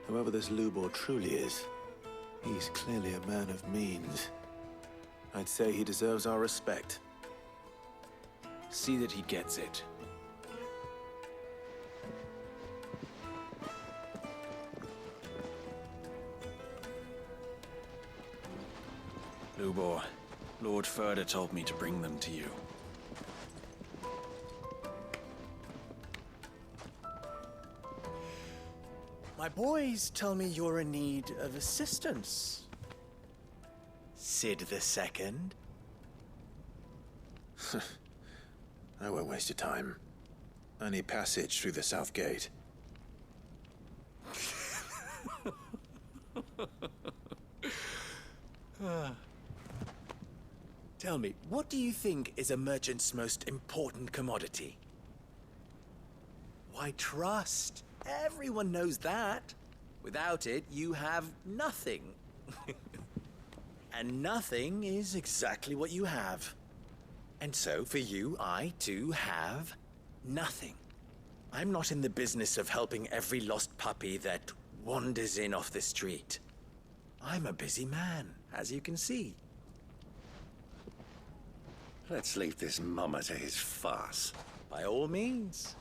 Whoever this Lubor truly is, he's clearly a man of means. I'd say he deserves our respect. See that he gets it. Lubor, Lord Furter told me to bring them to you. My boys tell me you're in need of assistance. Sid the Second? I won't waste your time. I need passage through the south gate. Tell me, what do you think is a merchant's most important commodity? Why, trust. Everyone knows that. Without it, you have nothing. And nothing is exactly what you have. And so, for you, I, too, have nothing. I'm not in the business of helping every lost puppy that wanders in off the street. I'm a busy man, as you can see. Let's leave this mummer to his farce. By all means.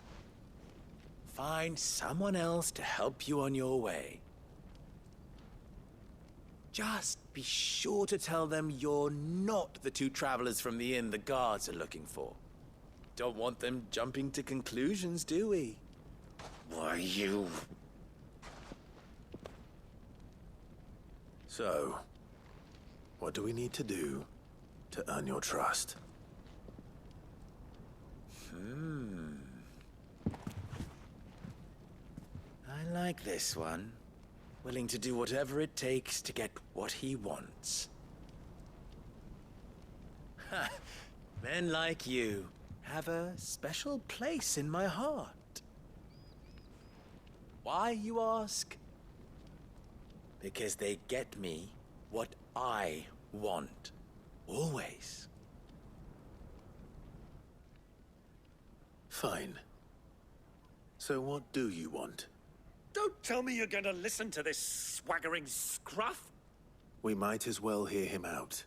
Find someone else to help you on your way. Just be sure to tell them you're not the two travelers from the inn the guards are looking for. Don't want them jumping to conclusions, do we? Why, you... So, what do we need to do to earn your trust? I like this one. Willing to do whatever it takes to get what he wants. Ha! Men like you have a special place in my heart. Why, you ask? Because they get me what I want. Always. Fine. So what do you want? Don't tell me you're going to listen to this swaggering scruff. We might as well hear him out.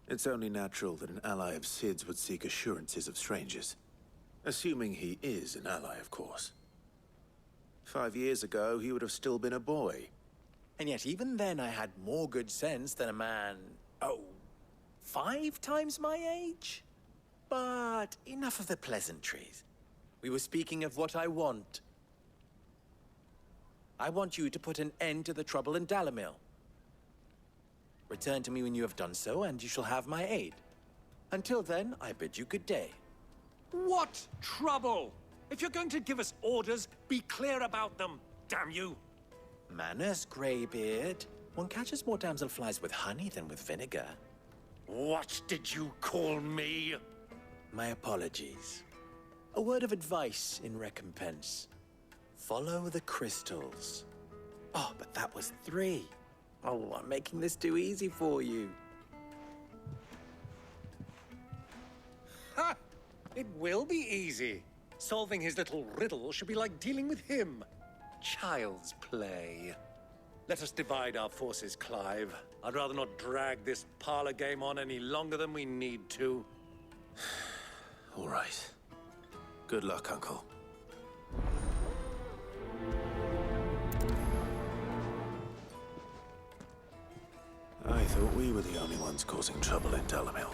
It's only natural that an ally of Sid's would seek assurances of strangers. Assuming he is an ally, of course. 5 years ago, he would have still been a boy. And yet even then I had more good sense than a man, 5 times my age? But enough of the pleasantries. We were speaking of what I want. I want you to put an end to the trouble in Dalamil. Return to me when you have done so, and you shall have my aid. Until then, I bid you good day. What trouble? If you're going to give us orders, be clear about them, damn you! Manners, Greybeard. One catches more damselflies with honey than with vinegar. What did you call me? My apologies. A word of advice in recompense. Follow the crystals. Oh, but that was 3. Oh, I'm making this too easy for you. Ha! It will be easy. Solving his little riddle should be like dealing with him. Child's play. Let us divide our forces, Clive. I'd rather not drag this parlor game on any longer than we need to. All right. Good luck, Uncle. I thought we were the only ones causing trouble in Dalamil.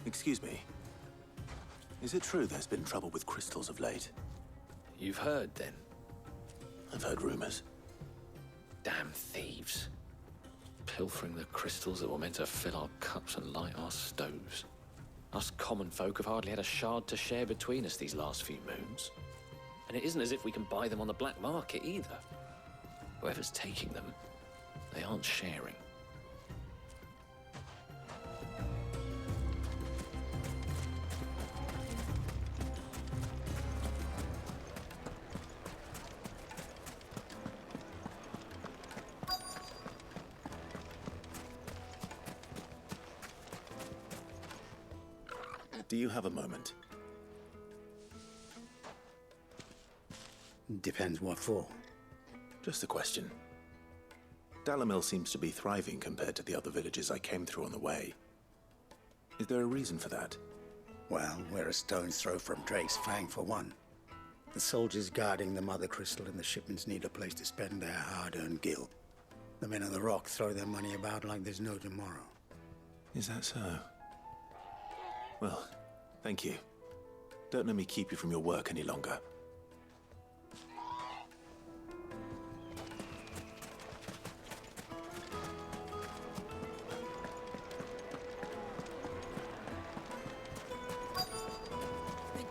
Excuse me. Is it true there's been trouble with crystals of late? You've heard, then? I've heard rumors. Damn thieves. Pilfering the crystals that were meant to fill our cups and light our stoves. Us common folk have hardly had a shard to share between us these last few moons. And it isn't as if we can buy them on the black market either. Whoever's taking them, they aren't sharing. Do you have a moment? Depends what for. Just a question. Dalamil seems to be thriving compared to the other villages I came through on the way. Is there a reason for that? Well, we're a stone's throw from Drake's Fang, for one. The soldiers guarding the Mother Crystal and the shipments need a place to spend their hard-earned gil. The men of the Rock throw their money about like there's no tomorrow. Is that so? Well, thank you. Don't let me keep you from your work any longer.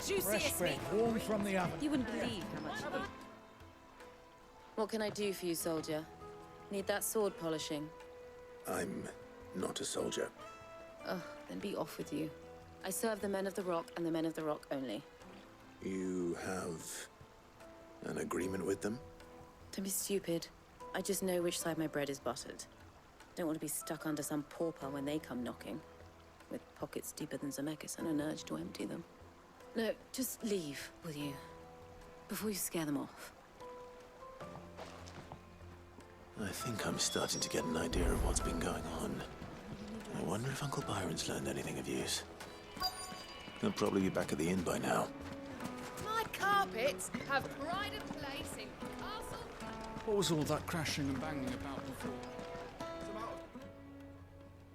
juiciest meat. Warm from the oven. You wouldn't believe how much you eat. What can I do for you, soldier? Need that sword polishing? I'm not a soldier. Oh, then be off with you. I serve the men of the Rock and the men of the Rock only. You have an agreement with them? Don't be stupid. I just know which side my bread is buttered. Don't want to be stuck under some pauper when they come knocking, with pockets deeper than Zemeckis and an urge to empty them. No, just leave, will you? Before you scare them off. I think I'm starting to get an idea of what's been going on. I wonder if Uncle Byron's learned anything of use. He'll probably be back at the inn by now. My carpets have pride of place in castle. What was all that crashing and banging about before?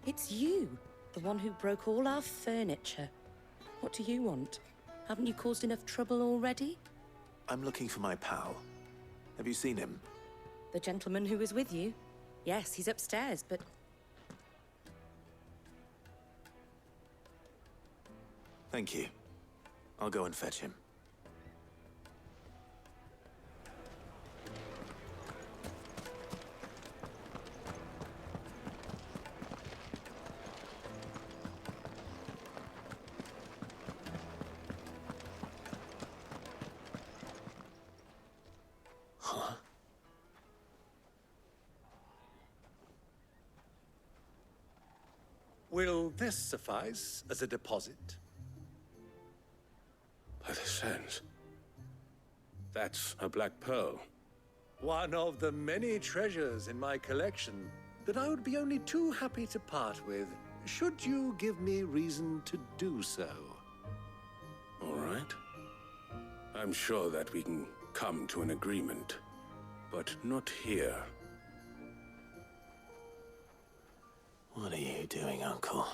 It's you, the one who broke all our furniture. What do you want? Haven't you caused enough trouble already? I'm looking for my pal. Have you seen him? The gentleman who was with you? Yes, he's upstairs, but... Thank you. I'll go and fetch him. Huh? Will this suffice as a deposit? By the sands. That's a black pearl. One of the many treasures in my collection that I would be only too happy to part with, should you give me reason to do so. All right. I'm sure that we can come to an agreement, but not here. What are you doing, Uncle?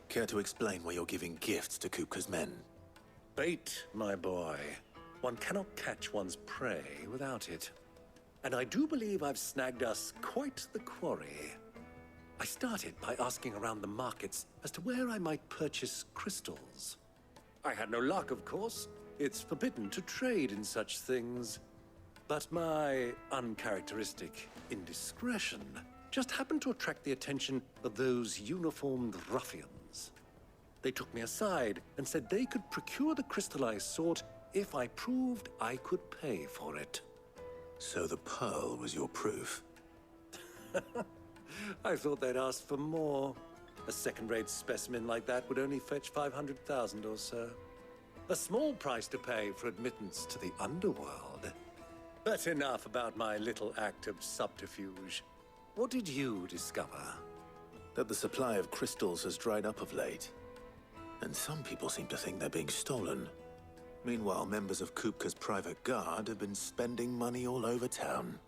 Care to explain why you're giving gifts to Kupka's men? Bait, my boy. One cannot catch one's prey without it. And I do believe I've snagged us quite the quarry. I started by asking around the markets as to where I might purchase crystals. I had no luck, of course. It's forbidden to trade in such things. But my uncharacteristic indiscretion just happened to attract the attention of those uniformed ruffians. They took me aside and said they could procure the crystal I sought if I proved I could pay for it. So the pearl was your proof? I thought they'd ask for more. A second-rate specimen like that would only fetch 500,000 or so. A small price to pay for admittance to the underworld. But enough about my little act of subterfuge. What did you discover? That the supply of crystals has dried up of late. And some people seem to think they're being stolen. Meanwhile, members of Kupka's private guard have been spending money all over town.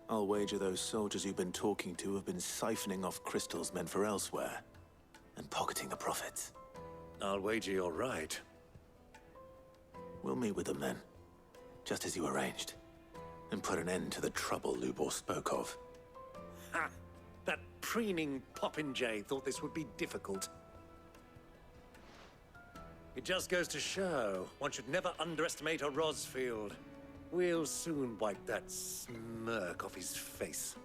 I'll wager those soldiers you've been talking to have been siphoning off crystals meant for elsewhere, and pocketing the profits. I'll wager you're right. We'll meet with them then, just as you arranged, and put an end to the trouble Lubor spoke of. Ha! That preening popinjay thought this would be difficult. It just goes to show, one should never underestimate a Rosfield. We'll soon wipe that smirk off his face.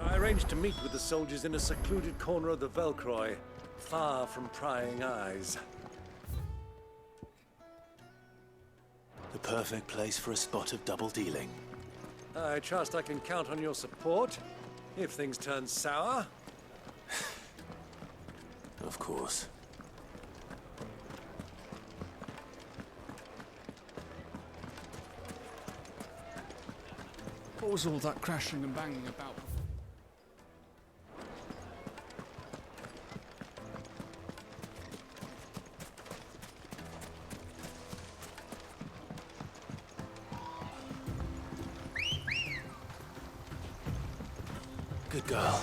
I arranged to meet with the soldiers in a secluded corner of the Velcroy, far from prying eyes. The perfect place for a spot of double dealing. I trust I can count on your support, if things turn sour. Of course. What was all that crashing and banging about? Good girl.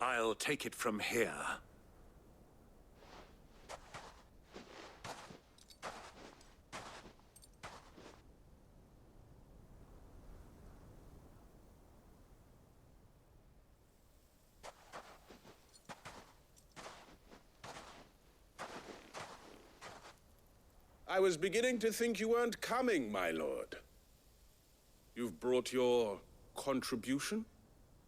I'll take it from here. I was beginning to think you weren't coming, my lord. You've brought your contribution?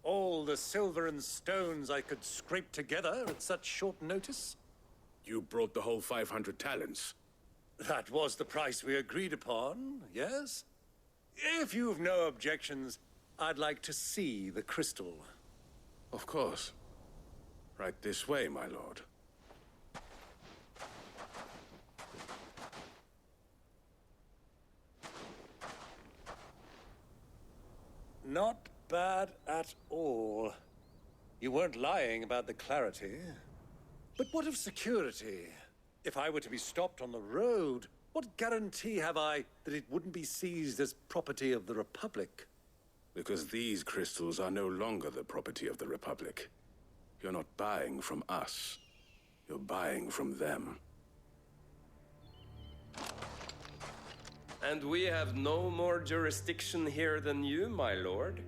All the silver and stones I could scrape together at such short notice? You brought the whole 500 talents. That was the price we agreed upon, yes? If you've no objections, I'd like to see the crystal. Of course. Right this way, my lord. Not bad at all. You weren't lying about the clarity. But what of security? If I were to be stopped on the road, what guarantee have I that it wouldn't be seized as property of the Republic? Because these crystals are no longer the property of the Republic. You're not buying from us. You're buying from them. And we have no more jurisdiction here than you, my lord.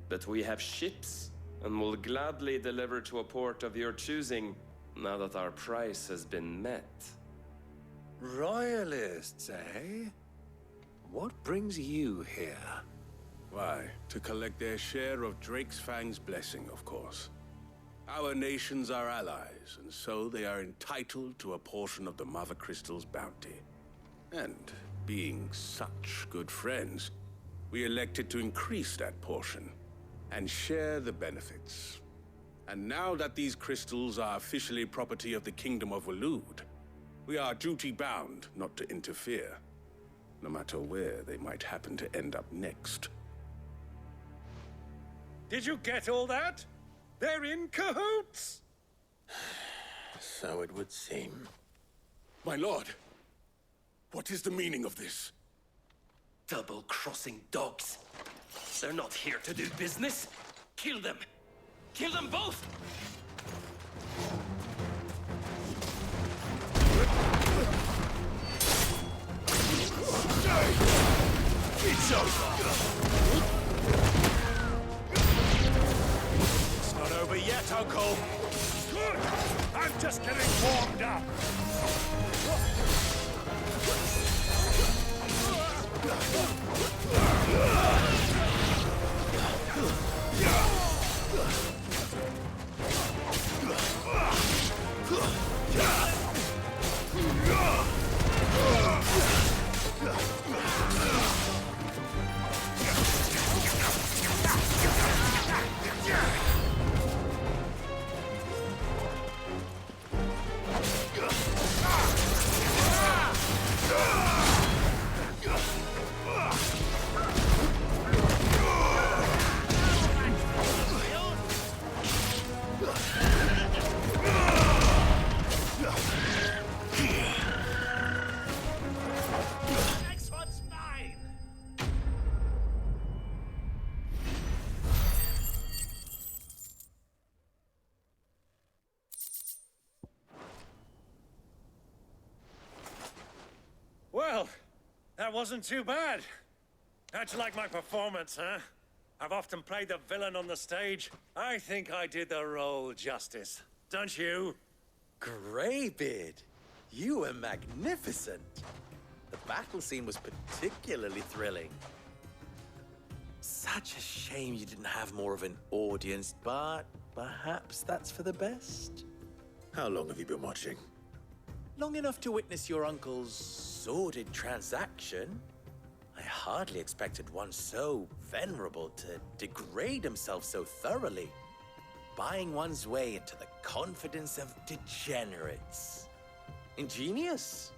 But we have ships, and will gladly deliver to a port of your choosing, now that our price has been met. Royalists, eh? What brings you here? Why, to collect their share of Drake's Fang's blessing, of course. Our nations are allies, and so they are entitled to a portion of the Mother Crystal's bounty. And being such good friends, we elected to increase that portion and share the benefits. And now that these crystals are officially property of the Kingdom of Waloed, we are duty-bound not to interfere, no matter where they might happen to end up next. Did you get all that? They're in cahoots! So it would seem. My lord, what is the meaning of this? Double-crossing dogs. They're not here to do business. Kill them. Kill them both! It's over! It's not over yet, Uncle! Good! I'm just getting warmed up! Well, that wasn't too bad. How'd you like my performance, huh? I've often played the villain on the stage. I think I did the role justice. Don't you? Greybeard, you were magnificent. The battle scene was particularly thrilling. Such a shame you didn't have more of an audience, but perhaps that's for the best. How long have you been watching? Long enough to witness your uncle's sordid transaction. I hardly expected one so venerable to degrade himself so thoroughly, buying one's way into the confidence of degenerates. Ingenious.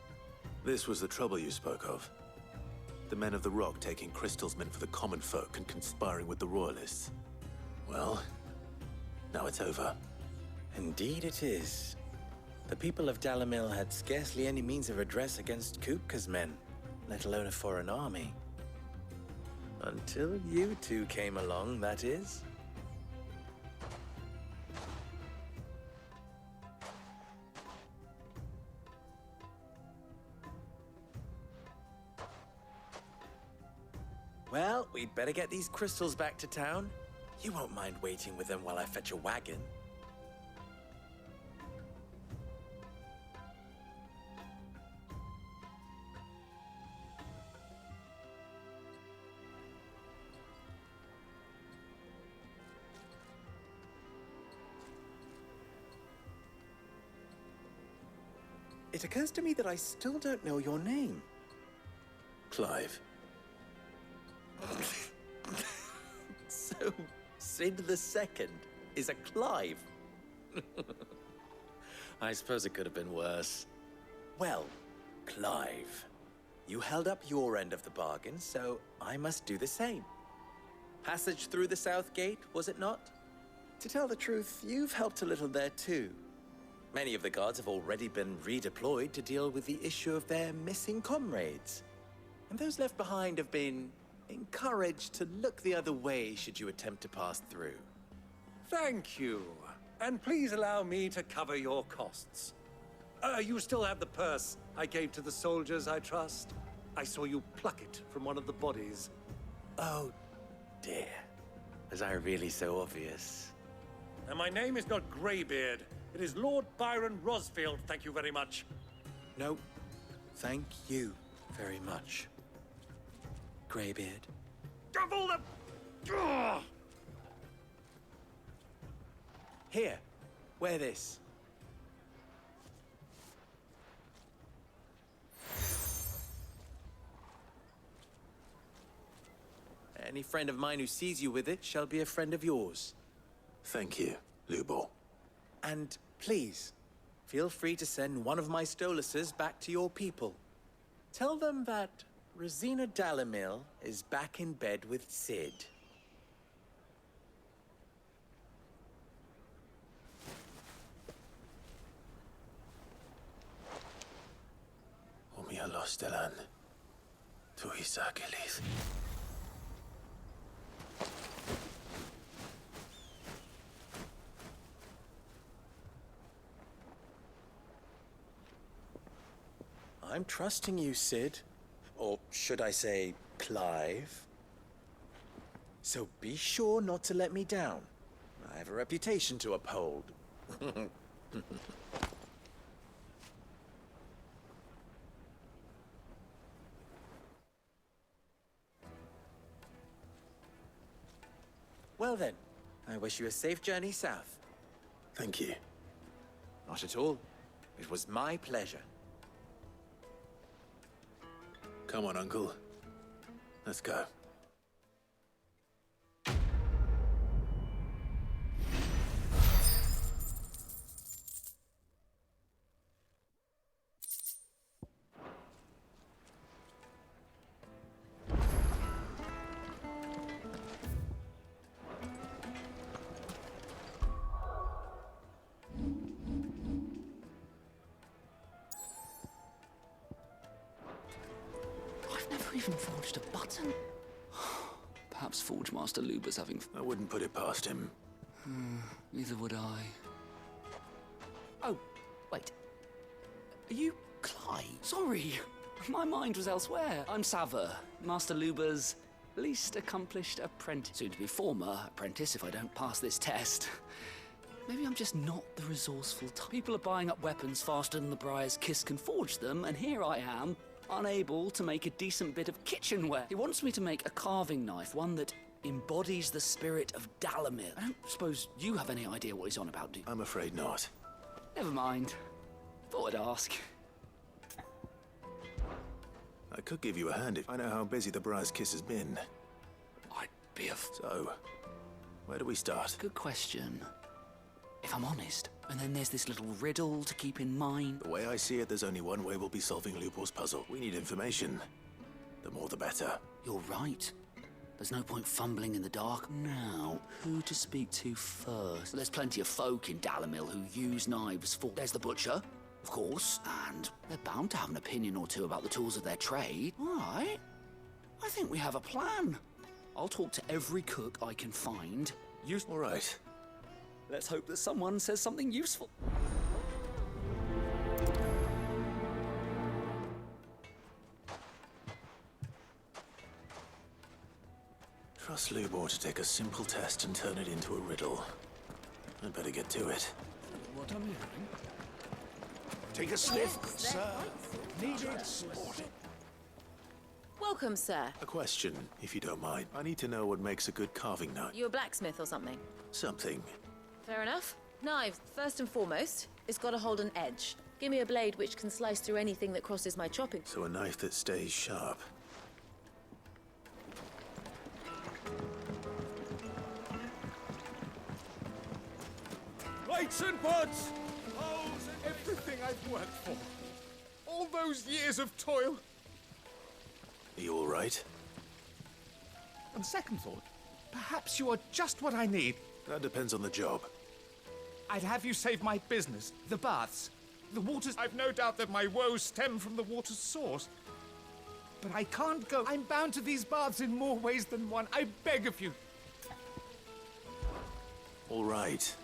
This was the trouble you spoke of. The men of the Rock taking Crystal's men for the common folk and conspiring with the Royalists. Well, now it's over. Indeed it is. The people of Dalamil had scarcely any means of redress against Kupka's men, let alone a foreign army. Until you two came along, that is. Well, we'd better get these crystals back to town. You won't mind waiting with them while I fetch a wagon. It occurs to me that I still don't know your name. Clive. So, Sid the Second is a Clive. I suppose it could have been worse. Well, Clive, you held up your end of the bargain, so I must do the same. Passage through the South Gate, was it not? To tell the truth, you've helped a little there too. Many of the guards have already been redeployed to deal with the issue of their missing comrades. And those left behind have been encouraged to look the other way should you attempt to pass through. Thank you. And please allow me to cover your costs. You still have the purse I gave to the soldiers, I trust? I saw you pluck it from one of the bodies. Oh, dear. Was I really so obvious? And my name is not Greybeard. It is Lord Byron Rosfield, thank you very much. No, thank you very much, Greybeard. Of all the... Ugh! Here, wear this. Any friend of mine who sees you with it shall be a friend of yours. Thank you, Lubor. And please, feel free to send one of my Stoluses back to your people. Tell them that Rosina Dalamil is back in bed with Sid. Umia Lostelan. Tuisa Gelith. I'm trusting you, Sid. Or should I say, Clive. So be sure not to let me down. I have a reputation to uphold. Well then, I wish you a safe journey south. Thank you. Not at all. It was my pleasure. Come on, Uncle. Let's go. Even forged a button. Perhaps Forge Master Luber's having... I wouldn't put it past him. Neither would I. Oh, wait. Are you Clive? Sorry, my mind was elsewhere. I'm Sava, Master Luber's least accomplished apprentice. Soon to be former apprentice if I don't pass this test. Maybe I'm just not the resourceful type. People are buying up weapons faster than the Briar's Kiss can forge them, and here I am, unable to make a decent bit of kitchenware. He wants me to make a carving knife, one that embodies the spirit of Dalamir. I don't suppose you have any idea what he's on about, do you? I'm afraid not. Never mind. Thought I'd ask. I could give you a hand if I know how busy the Briar's Kiss has been. I'd be a... So, where do we start? Good question. If I'm honest. And then there's this little riddle to keep in mind. The way I see it, there's only one way we'll be solving Lubor's puzzle. We need information. The more the better. You're right. There's no point fumbling in the dark. Now, who to speak to first? There's plenty of folk in Dalamil who use knives for... There's the butcher, of course, and they're bound to have an opinion or two about the tools of their trade. All right. I think we have a plan. I'll talk to every cook I can find. All right. Let's hope that someone says something useful. Trust Lubor to take a simple test and turn it into a riddle. I'd better get to it. What am I hearing? Take a sniff, sir. Needed sporting. Welcome, sir. A question, if you don't mind. I need to know what makes a good carving knife. You a blacksmith or something? Something. Fair enough. Knives, first and foremost, it's got to hold an edge. Give me a blade which can slice through anything that crosses my chopping. So a knife that stays sharp. Lights and buds! Holes and everything I've worked for. All those years of toil. Are you all right? On second thought, perhaps you are just what I need. That depends on the job. I'd have you save my business, the baths. The waters... I've no doubt that my woes stem from the water's source. But I can't go. I'm bound to these baths in more ways than one. I beg of you. All right.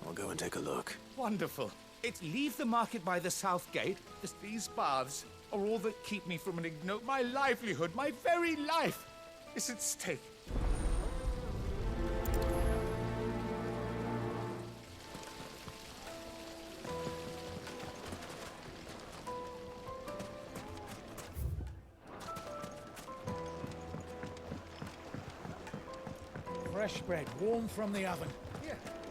I'll go and take a look. Wonderful. It's leave the market by the south gate. These baths are all that keep me from my livelihood, my very life is at stake. Fresh bread, warm from the oven.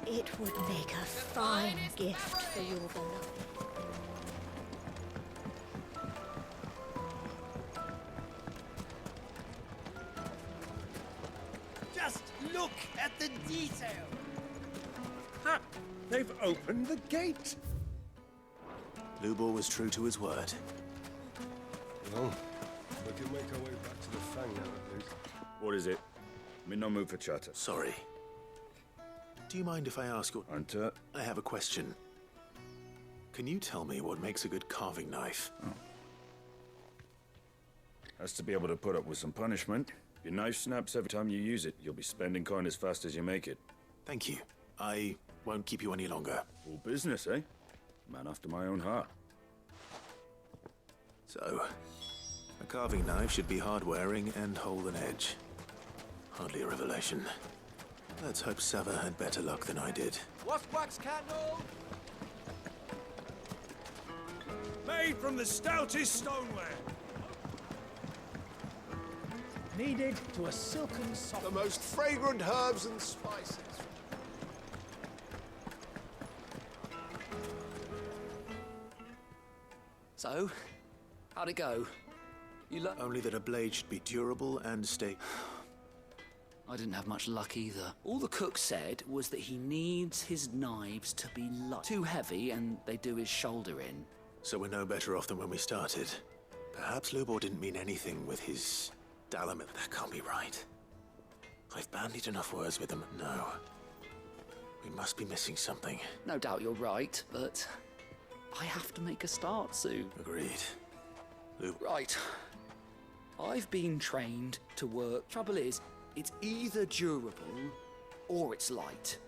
It would make a fine gift for your beloved. Just look at the detail. Ha! They've opened the gate. Lubor was true to his word. Well, we can make our way back to the Fang now, at least. What is it? I'm in no mood for chatter. Sorry. Do you mind if I ask you... Hunter? I have a question. Can you tell me what makes a good carving knife? Oh. Has to be able to put up with some punishment. If your knife snaps every time you use it, you'll be spending coin as fast as you make it. Thank you. I won't keep you any longer. All business, eh? Man after my own heart. So, a carving knife should be hard-wearing and hold an edge. Hardly a revelation. Let's hope Sava had better luck than I did. What's wax candle? Made from the stoutest stoneware. Kneaded to a silken soft. The most fragrant herbs and spices. So, how'd it go? Only that a blade should be durable and stay... I didn't have much luck either. All the cook said was that he needs his knives to be light. Too heavy and they do his shoulder in. So we're no better off than when we started. Perhaps Lubor didn't mean anything with his... Dalamir. That can't be right. I've bandied enough words with him. No. We must be missing something. No doubt you're right, but I have to make a start soon. Agreed. Right. I've been trained to work. Trouble is, it's either durable or it's light.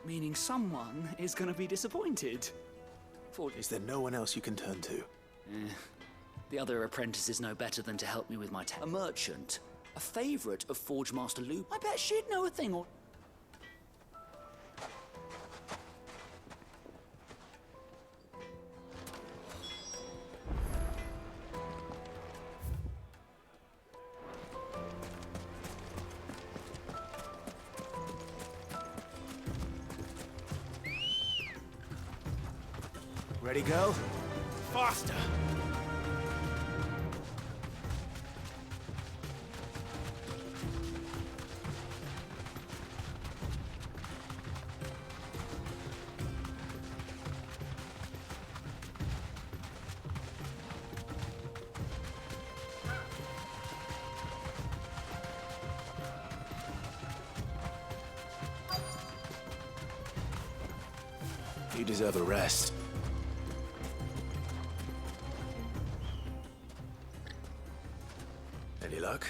Meaning someone is going to be disappointed. Is there no one else you can turn to? The other apprentices know better than to help me with my A merchant, a favourite of Forge Master Lou. I bet she'd know a thing or... Ready, girl? Faster! You deserve a rest. Any luck?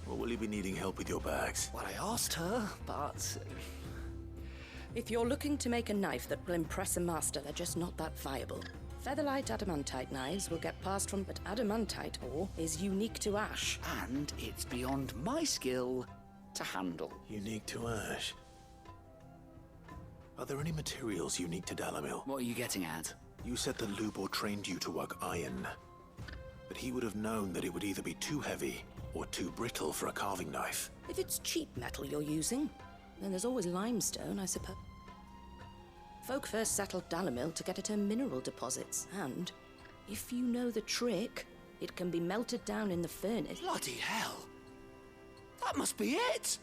Or will you be needing help with your bags? Well, I asked her, but... If you're looking to make a knife that will impress a master, they're just not that viable. Featherlight adamantite knives will get passed from, but adamantite ore is unique to ash. And it's beyond my skill to handle. Unique to ash? Are there any materials unique to Dalamil? What are you getting at? You said that Lubor trained you to work iron. But he would have known that it would either be too heavy or too brittle for a carving knife. If it's cheap metal you're using, then there's always limestone, I suppose. Folk first settled Dalamil to get at her mineral deposits, and if you know the trick, it can be melted down in the furnace. Bloody hell! That must be it!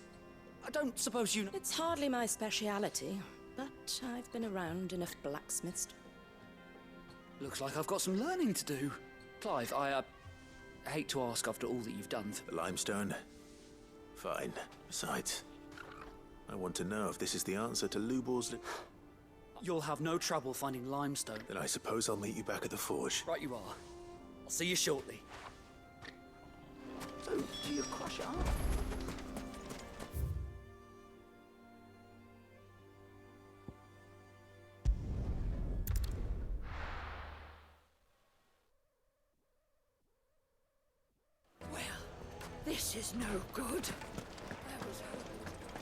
I don't suppose you... It's hardly my speciality, but I've been around enough blacksmiths. Looks like I've got some learning to do. Clive, I hate to ask after all that you've done. The limestone? Fine. Besides, I want to know if this is the answer to Lubor's... You'll have no trouble finding limestone. Then I suppose I'll meet you back at the forge. Right you are. I'll see you shortly. So, do you crush it up? This is no good.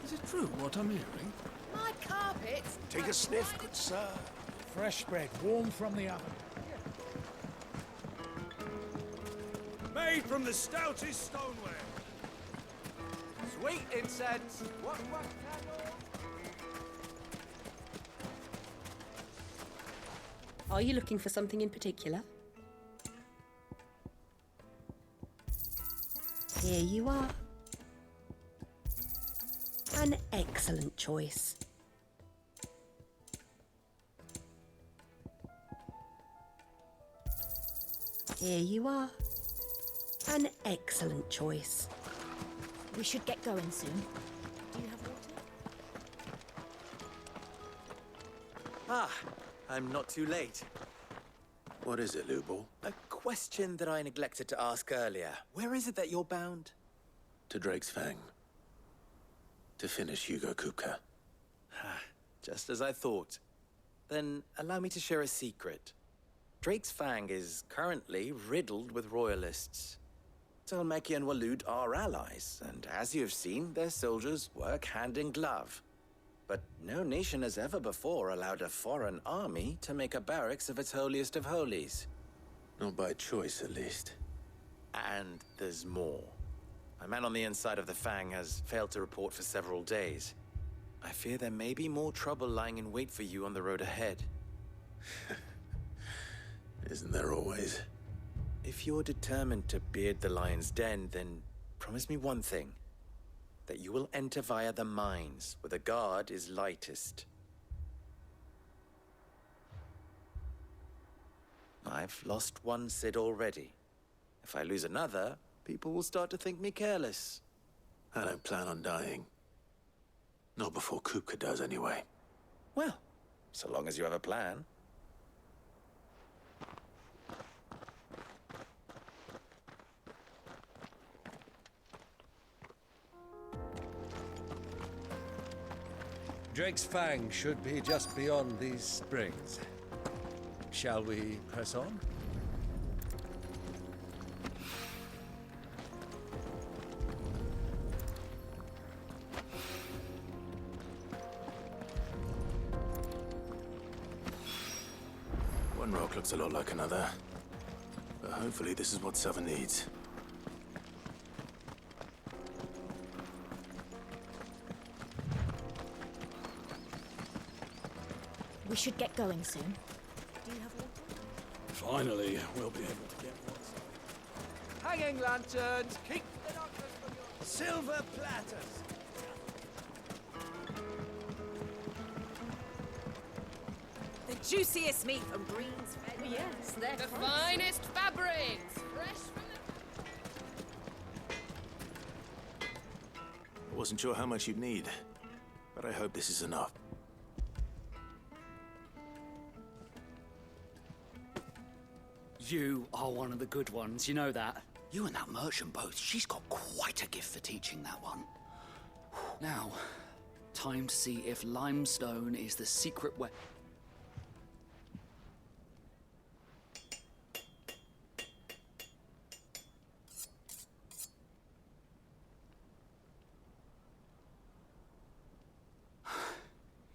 Is it true what I'm hearing? My carpets! Take a sniff, good sir. Fresh bread, warm from the oven. Made from the stoutest stoneware. Sweet incense. What candle? Are you looking for something in particular? Here you are. An excellent choice. Here you are. An excellent choice. We should get going soon. Do you have water? Ah, I'm not too late. What is it, Lubor? A question that I neglected to ask earlier. Where is it that you're bound? To Drake's Fang. To finish Hugo Kupka. Just as I thought. Then allow me to share a secret. Drake's Fang is currently riddled with royalists. Tolmeki and Walud are allies, and as you have seen, their soldiers work hand in glove. But no nation has ever before allowed a foreign army to make a barracks of its holiest of holies. Not by choice, at least. And there's more. A man on the inside of the Fang has failed to report for several days. I fear there may be more trouble lying in wait for you on the road ahead. Isn't there always? If you're determined to beard the lion's den, then promise me one thing. That you will enter via the mines, where the guard is lightest. I've lost one Cid already. If I lose another, people will start to think me careless. I don't plan on dying. Not before Kupka does, anyway. Well, so long as you have a plan. Drake's Fang should be just beyond these springs. Shall we press on? One rock looks a lot like another. But hopefully this is what Sava needs. We should get going soon. Do you have Finally, we'll be able to get one. Hanging lanterns, keep the knockers from your... Silver platters. The juiciest meat from Green's Fed. Yes, they're The crumbs. finest fabrics, fresh from the... I wasn't sure how much you'd need, but I hope this is enough. You are one of the good ones, you know that. You and that merchant both, she's got quite a gift for teaching, that one. Now, time to see if limestone is the secret way.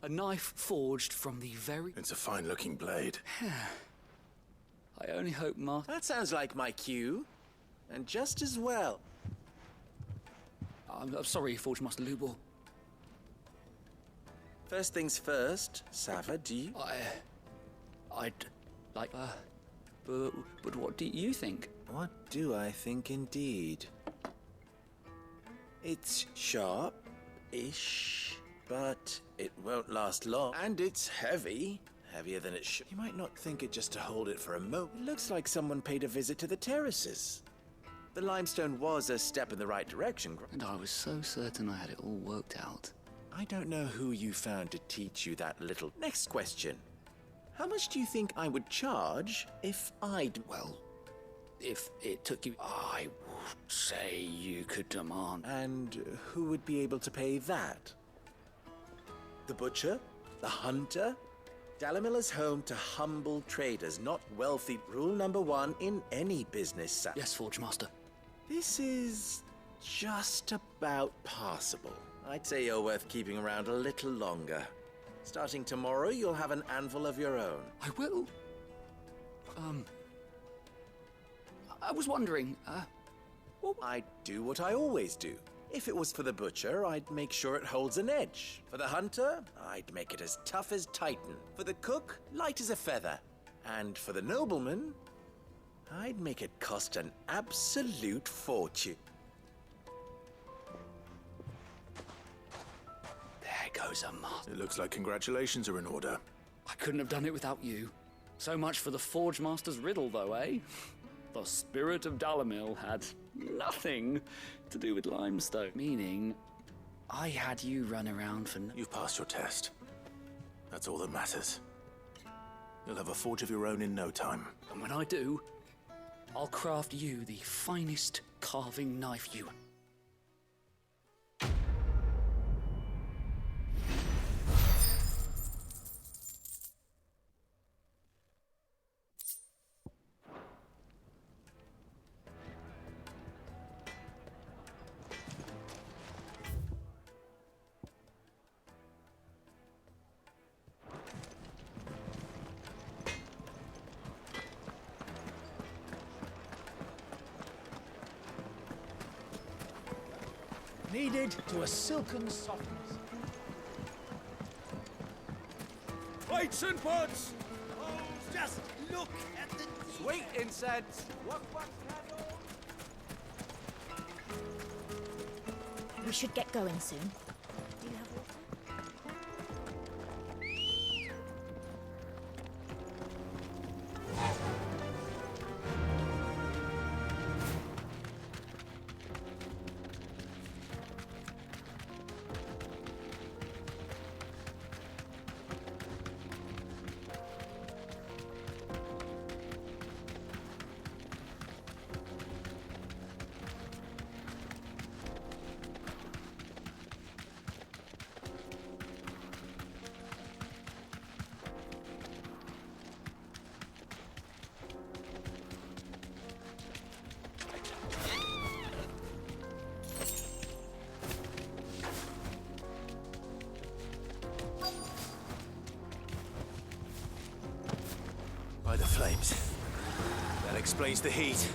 A knife forged from the very... It's a fine-looking blade. I only hope That sounds like my cue. And just as well. I'm sorry, Forge Master Lubor. First things first, Sava, do you? I'd like, but what do you think? What do I think indeed? It's sharp-ish, but it won't last long. And it's heavy. Heavier than it should. You might not think it just to hold it for a moment. It looks like someone paid a visit to the terraces. The limestone was a step in the right direction. And I was so certain I had it all worked out. I don't know who you found to teach you that little... Next question. How much do you think I would charge if I'd... Well, if it took you... I would say you could demand... And who would be able to pay that? The butcher? The hunter? Dalimil is home to humble traders, not wealthy. Rule number one in any business. Yes, Forge Master. This is just about passable. I'd say you're worth keeping around a little longer. Starting tomorrow, you'll have an anvil of your own. I will. I was wondering, Well, I'd do what I always do. If it was for the butcher, I'd make sure it holds an edge. For the hunter, I'd make it as tough as Titan. For the cook, light as a feather. And for the nobleman, I'd make it cost an absolute fortune. There goes a master. It looks like congratulations are in order. I couldn't have done it without you. So much for the Forge Master's riddle, though, eh? The spirit of Dalimil had nothing to do with limestone. Meaning, I had you run around for... You've passed your test. That's all that matters. You'll have a forge of your own in no time. And when I do, I'll craft you the finest carving knife you... Kneaded to a silken softness. Plates and pots! Oh, just look at the... Sweet incense! What candle? We should get going soon. Do you have water? By the flames. That explains the heat.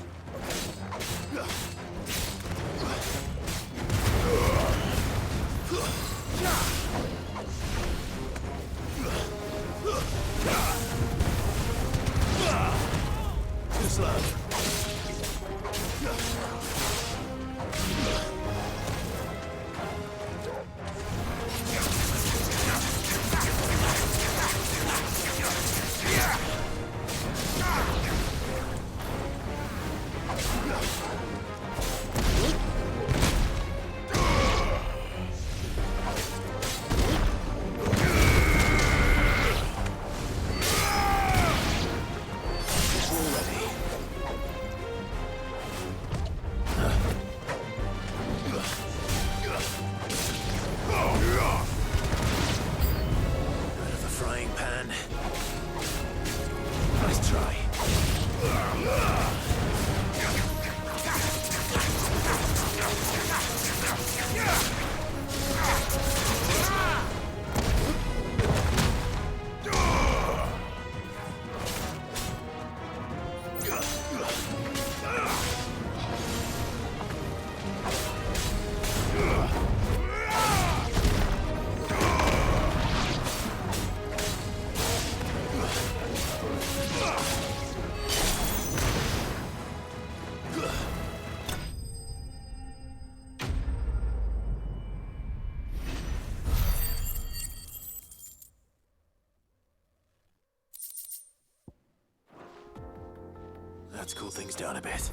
Let's cool things down a bit.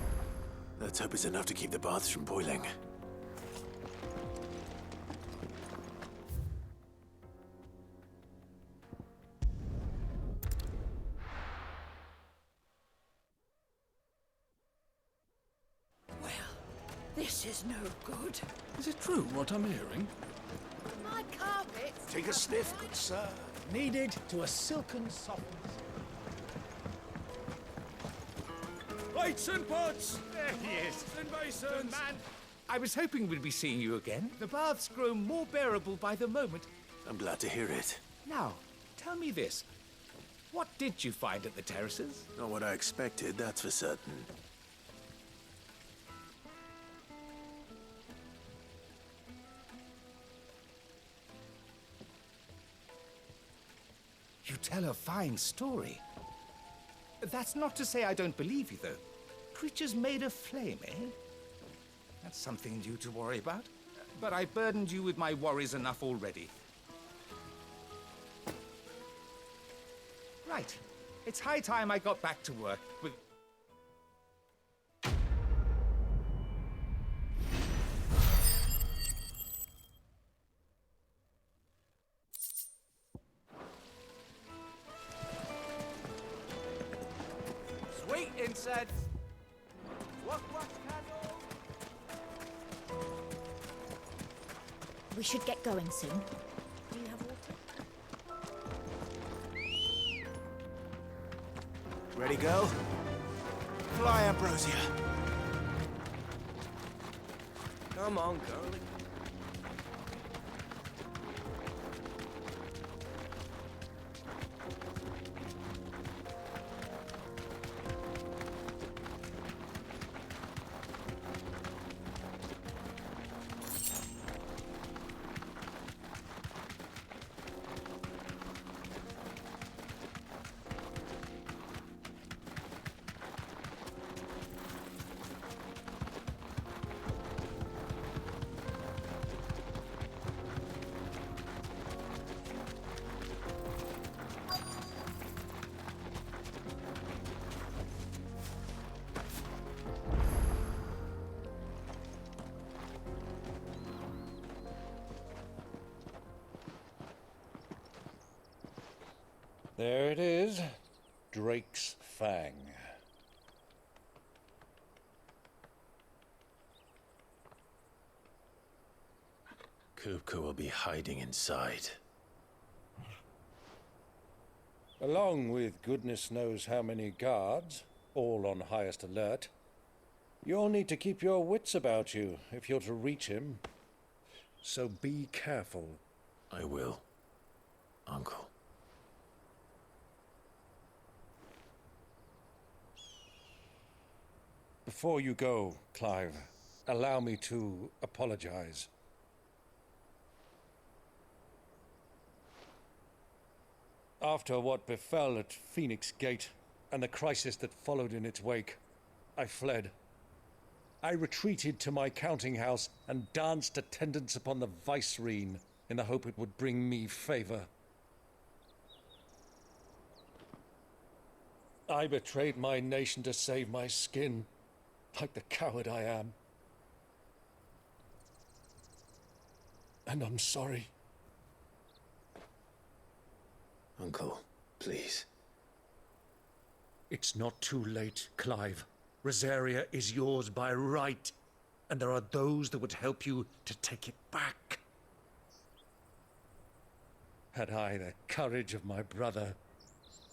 Let's hope it's enough to keep the baths from boiling. This is no good. Is it true what I'm hearing? My carpet. Take a sniff, good sir. Kneaded to a silken softness. Lights and pots! There he is. And basins! Good man. I was hoping we'd be seeing you again. The baths grow more bearable by the moment. I'm glad to hear it. Now, tell me this. What did you find at the terraces? Not what I expected, that's for certain. You tell a fine story. That's not to say I don't believe you, though. Creatures made of flame, eh? That's something new to worry about. But I burdened you with my worries enough already. Right. It's high time I got back to work with... Sweet incense! Wax candle! We should get going soon. Do you have water? Ready, go? Fly, Ambrosia. Come on, girlie. There it is. Drake's Fang. Kupka will be hiding inside. Along with goodness knows how many guards, all on highest alert. You'll need to keep your wits about you if you're to reach him. So be careful. I will, Uncle. Before you go, Clive, allow me to apologize. After what befell at Phoenix Gate and the crisis that followed in its wake, I fled. I retreated to my counting house and danced attendance upon the vicereine in the hope it would bring me favor. I betrayed my nation to save my skin, like the coward I am. And I'm sorry. Uncle, please. It's not too late, Clive. Rosaria is yours by right, and there are those that would help you to take it back. Had I the courage of my brother,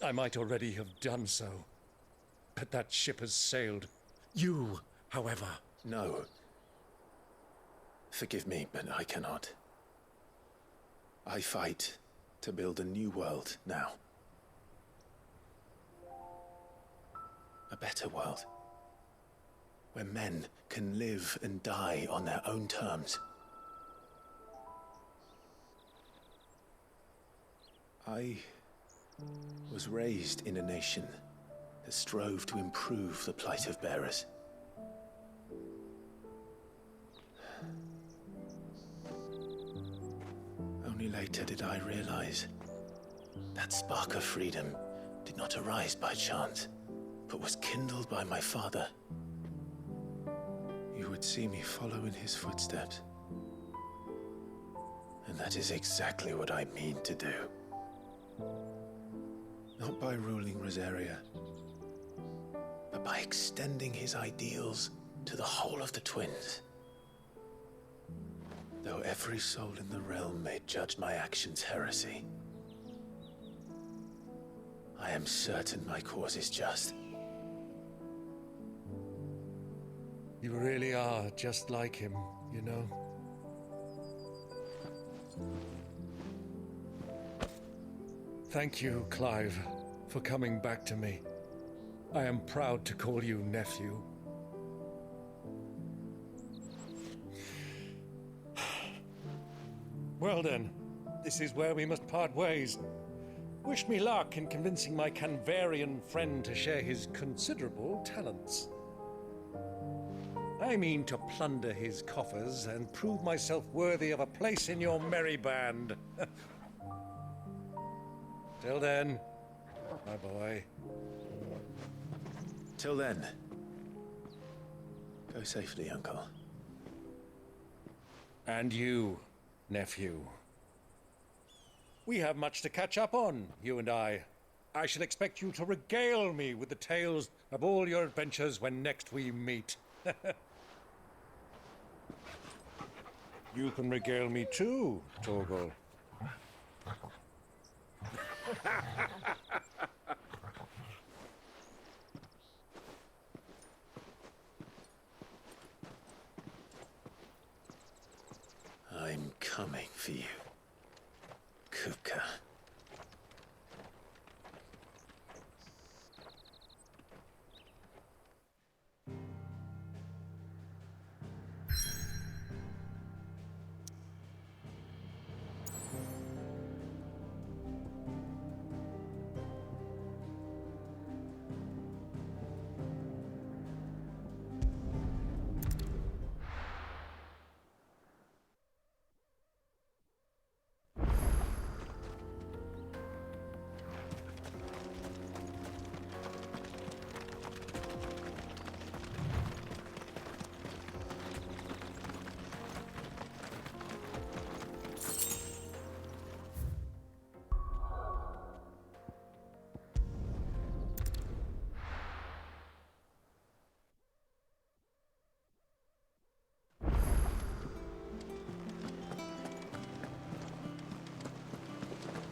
I might already have done so. But that ship has sailed. You, however... No. Forgive me, but I cannot. I fight to build a new world now. A better world. Where men can live and die on their own terms. I was raised in a nation that strove to improve the plight of bearers. Only later did I realize that spark of freedom did not arise by chance, but was kindled by my father, you would see me follow in his footsteps. And that is exactly what I mean to do. Not by ruling Rosaria, but by extending his ideals to the whole of the twins. Though every soul in the realm may judge my actions heresy, I am certain my cause is just. You really are just like him, you know. Thank you, Clive, for coming back to me. I am proud to call you nephew. Well then, this is where we must part ways. Wish me luck in convincing my Canvarian friend to share his considerable talents. I mean to plunder his coffers and prove myself worthy of a place in your merry band. Till then, my boy. Till then, go safely, Uncle. And you, nephew. We have much to catch up on, you and I. I shall expect you to regale me with the tales of all your adventures when next we meet. You can regale me too, Torgal. I'm coming for you, Kupka.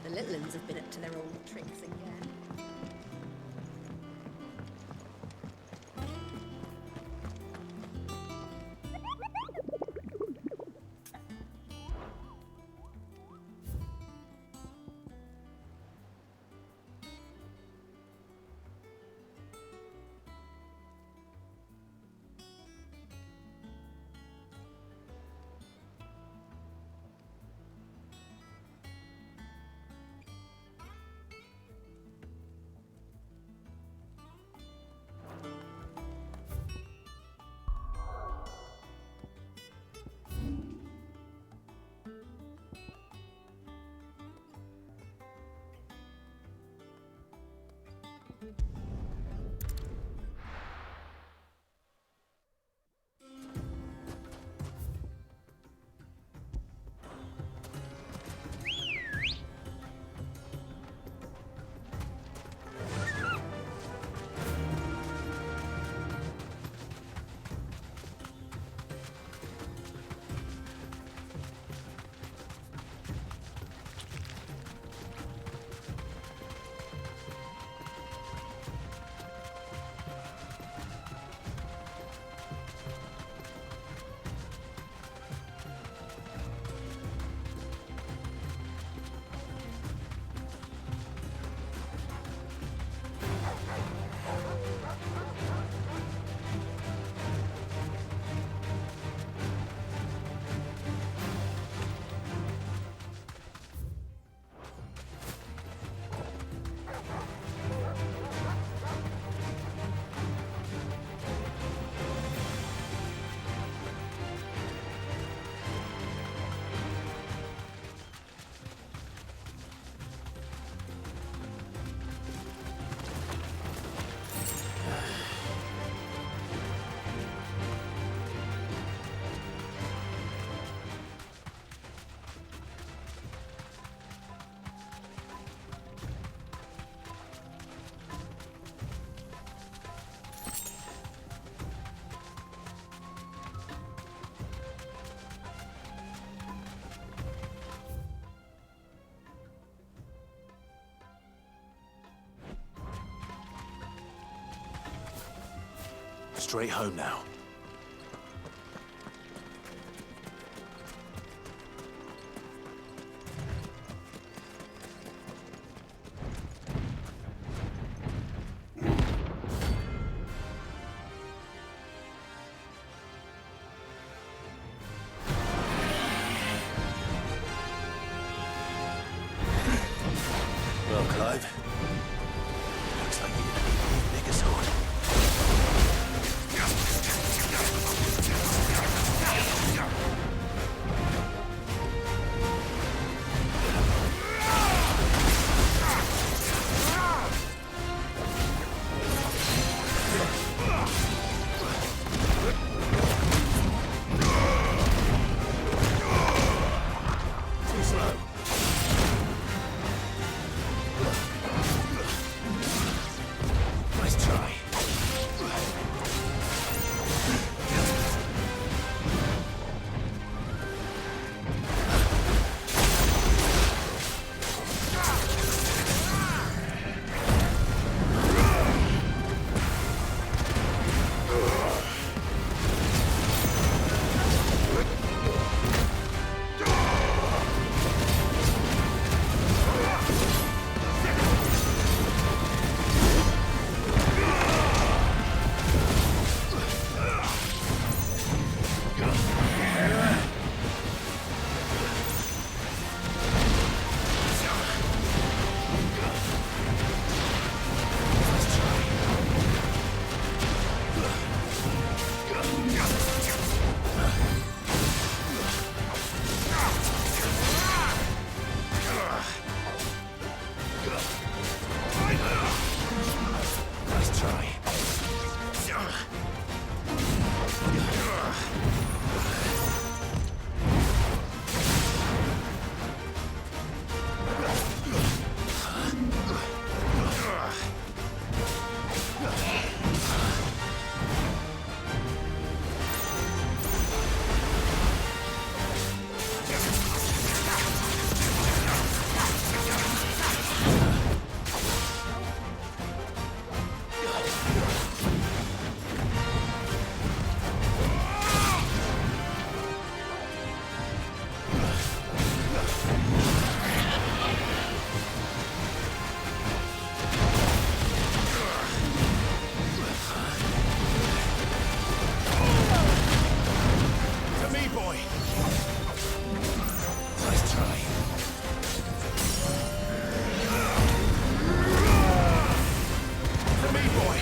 The little uns have been up to their old tricks again. straight home now. Well, Clive, looks like you're gonna need a bigger sword. Too slow. Nice try. Nice try. To me, boy. Nice try. To me, boy.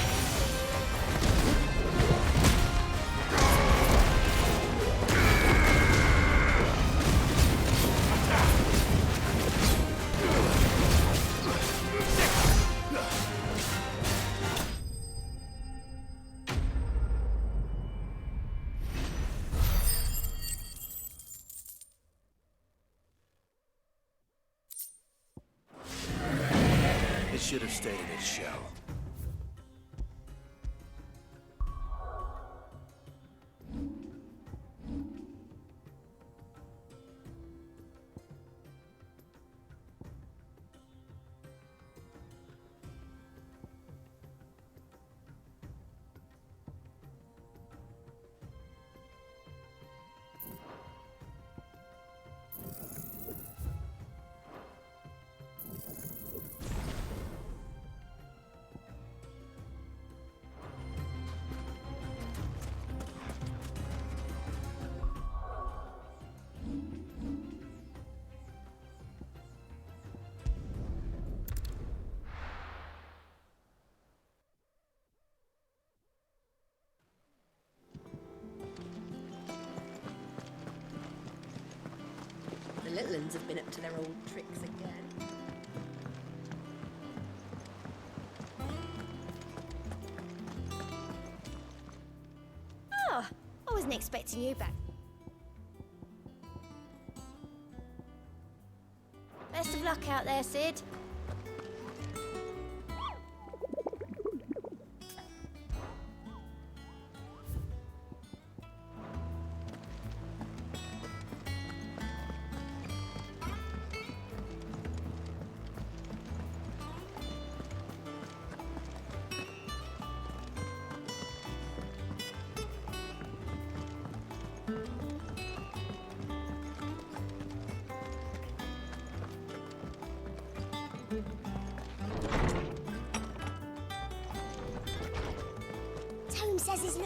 It should have stayed in its shell. The little uns have been up to their old tricks again. Oh, I wasn't expecting you back. Best of luck out there, Sid.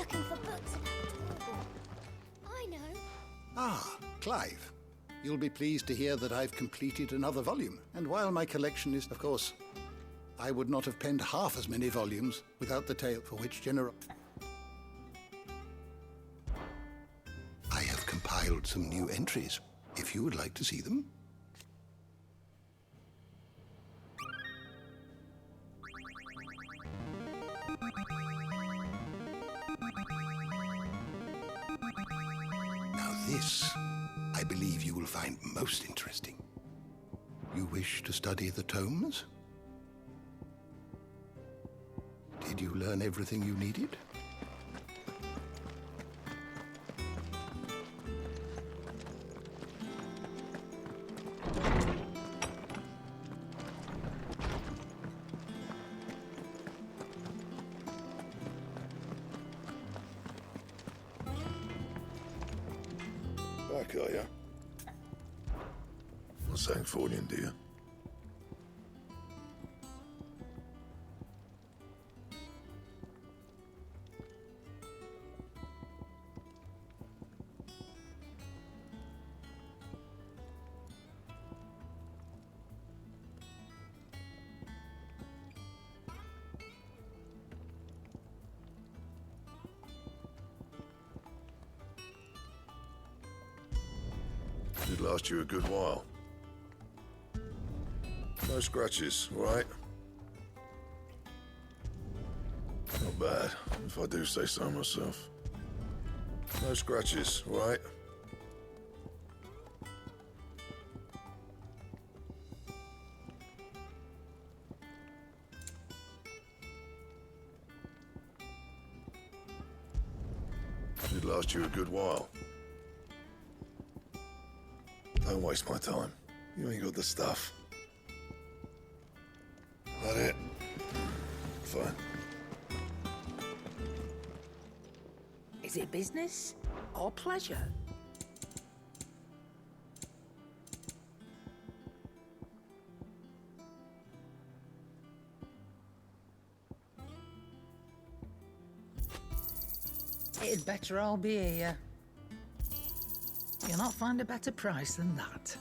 looking for books about Torgal. I know. Ah, Clive. You'll be pleased to hear that I've completed another volume. And while my collection is, of course, I would not have penned half as many volumes without the tale for which I have compiled some new entries, if you would like to see them. Now this, I believe you will find most interesting. You wish to study the tomes? Did you learn everything you needed? Back, are you? Not saying Fordian, do you? Should last you a good while. No scratches, right? Not bad, if I do say so myself. No scratches, right? Should last you a good while. Don't waste my time. You ain't got the stuff. That it? Fine. Is it business or pleasure? It'd better all be here. You'll not find a better price than that.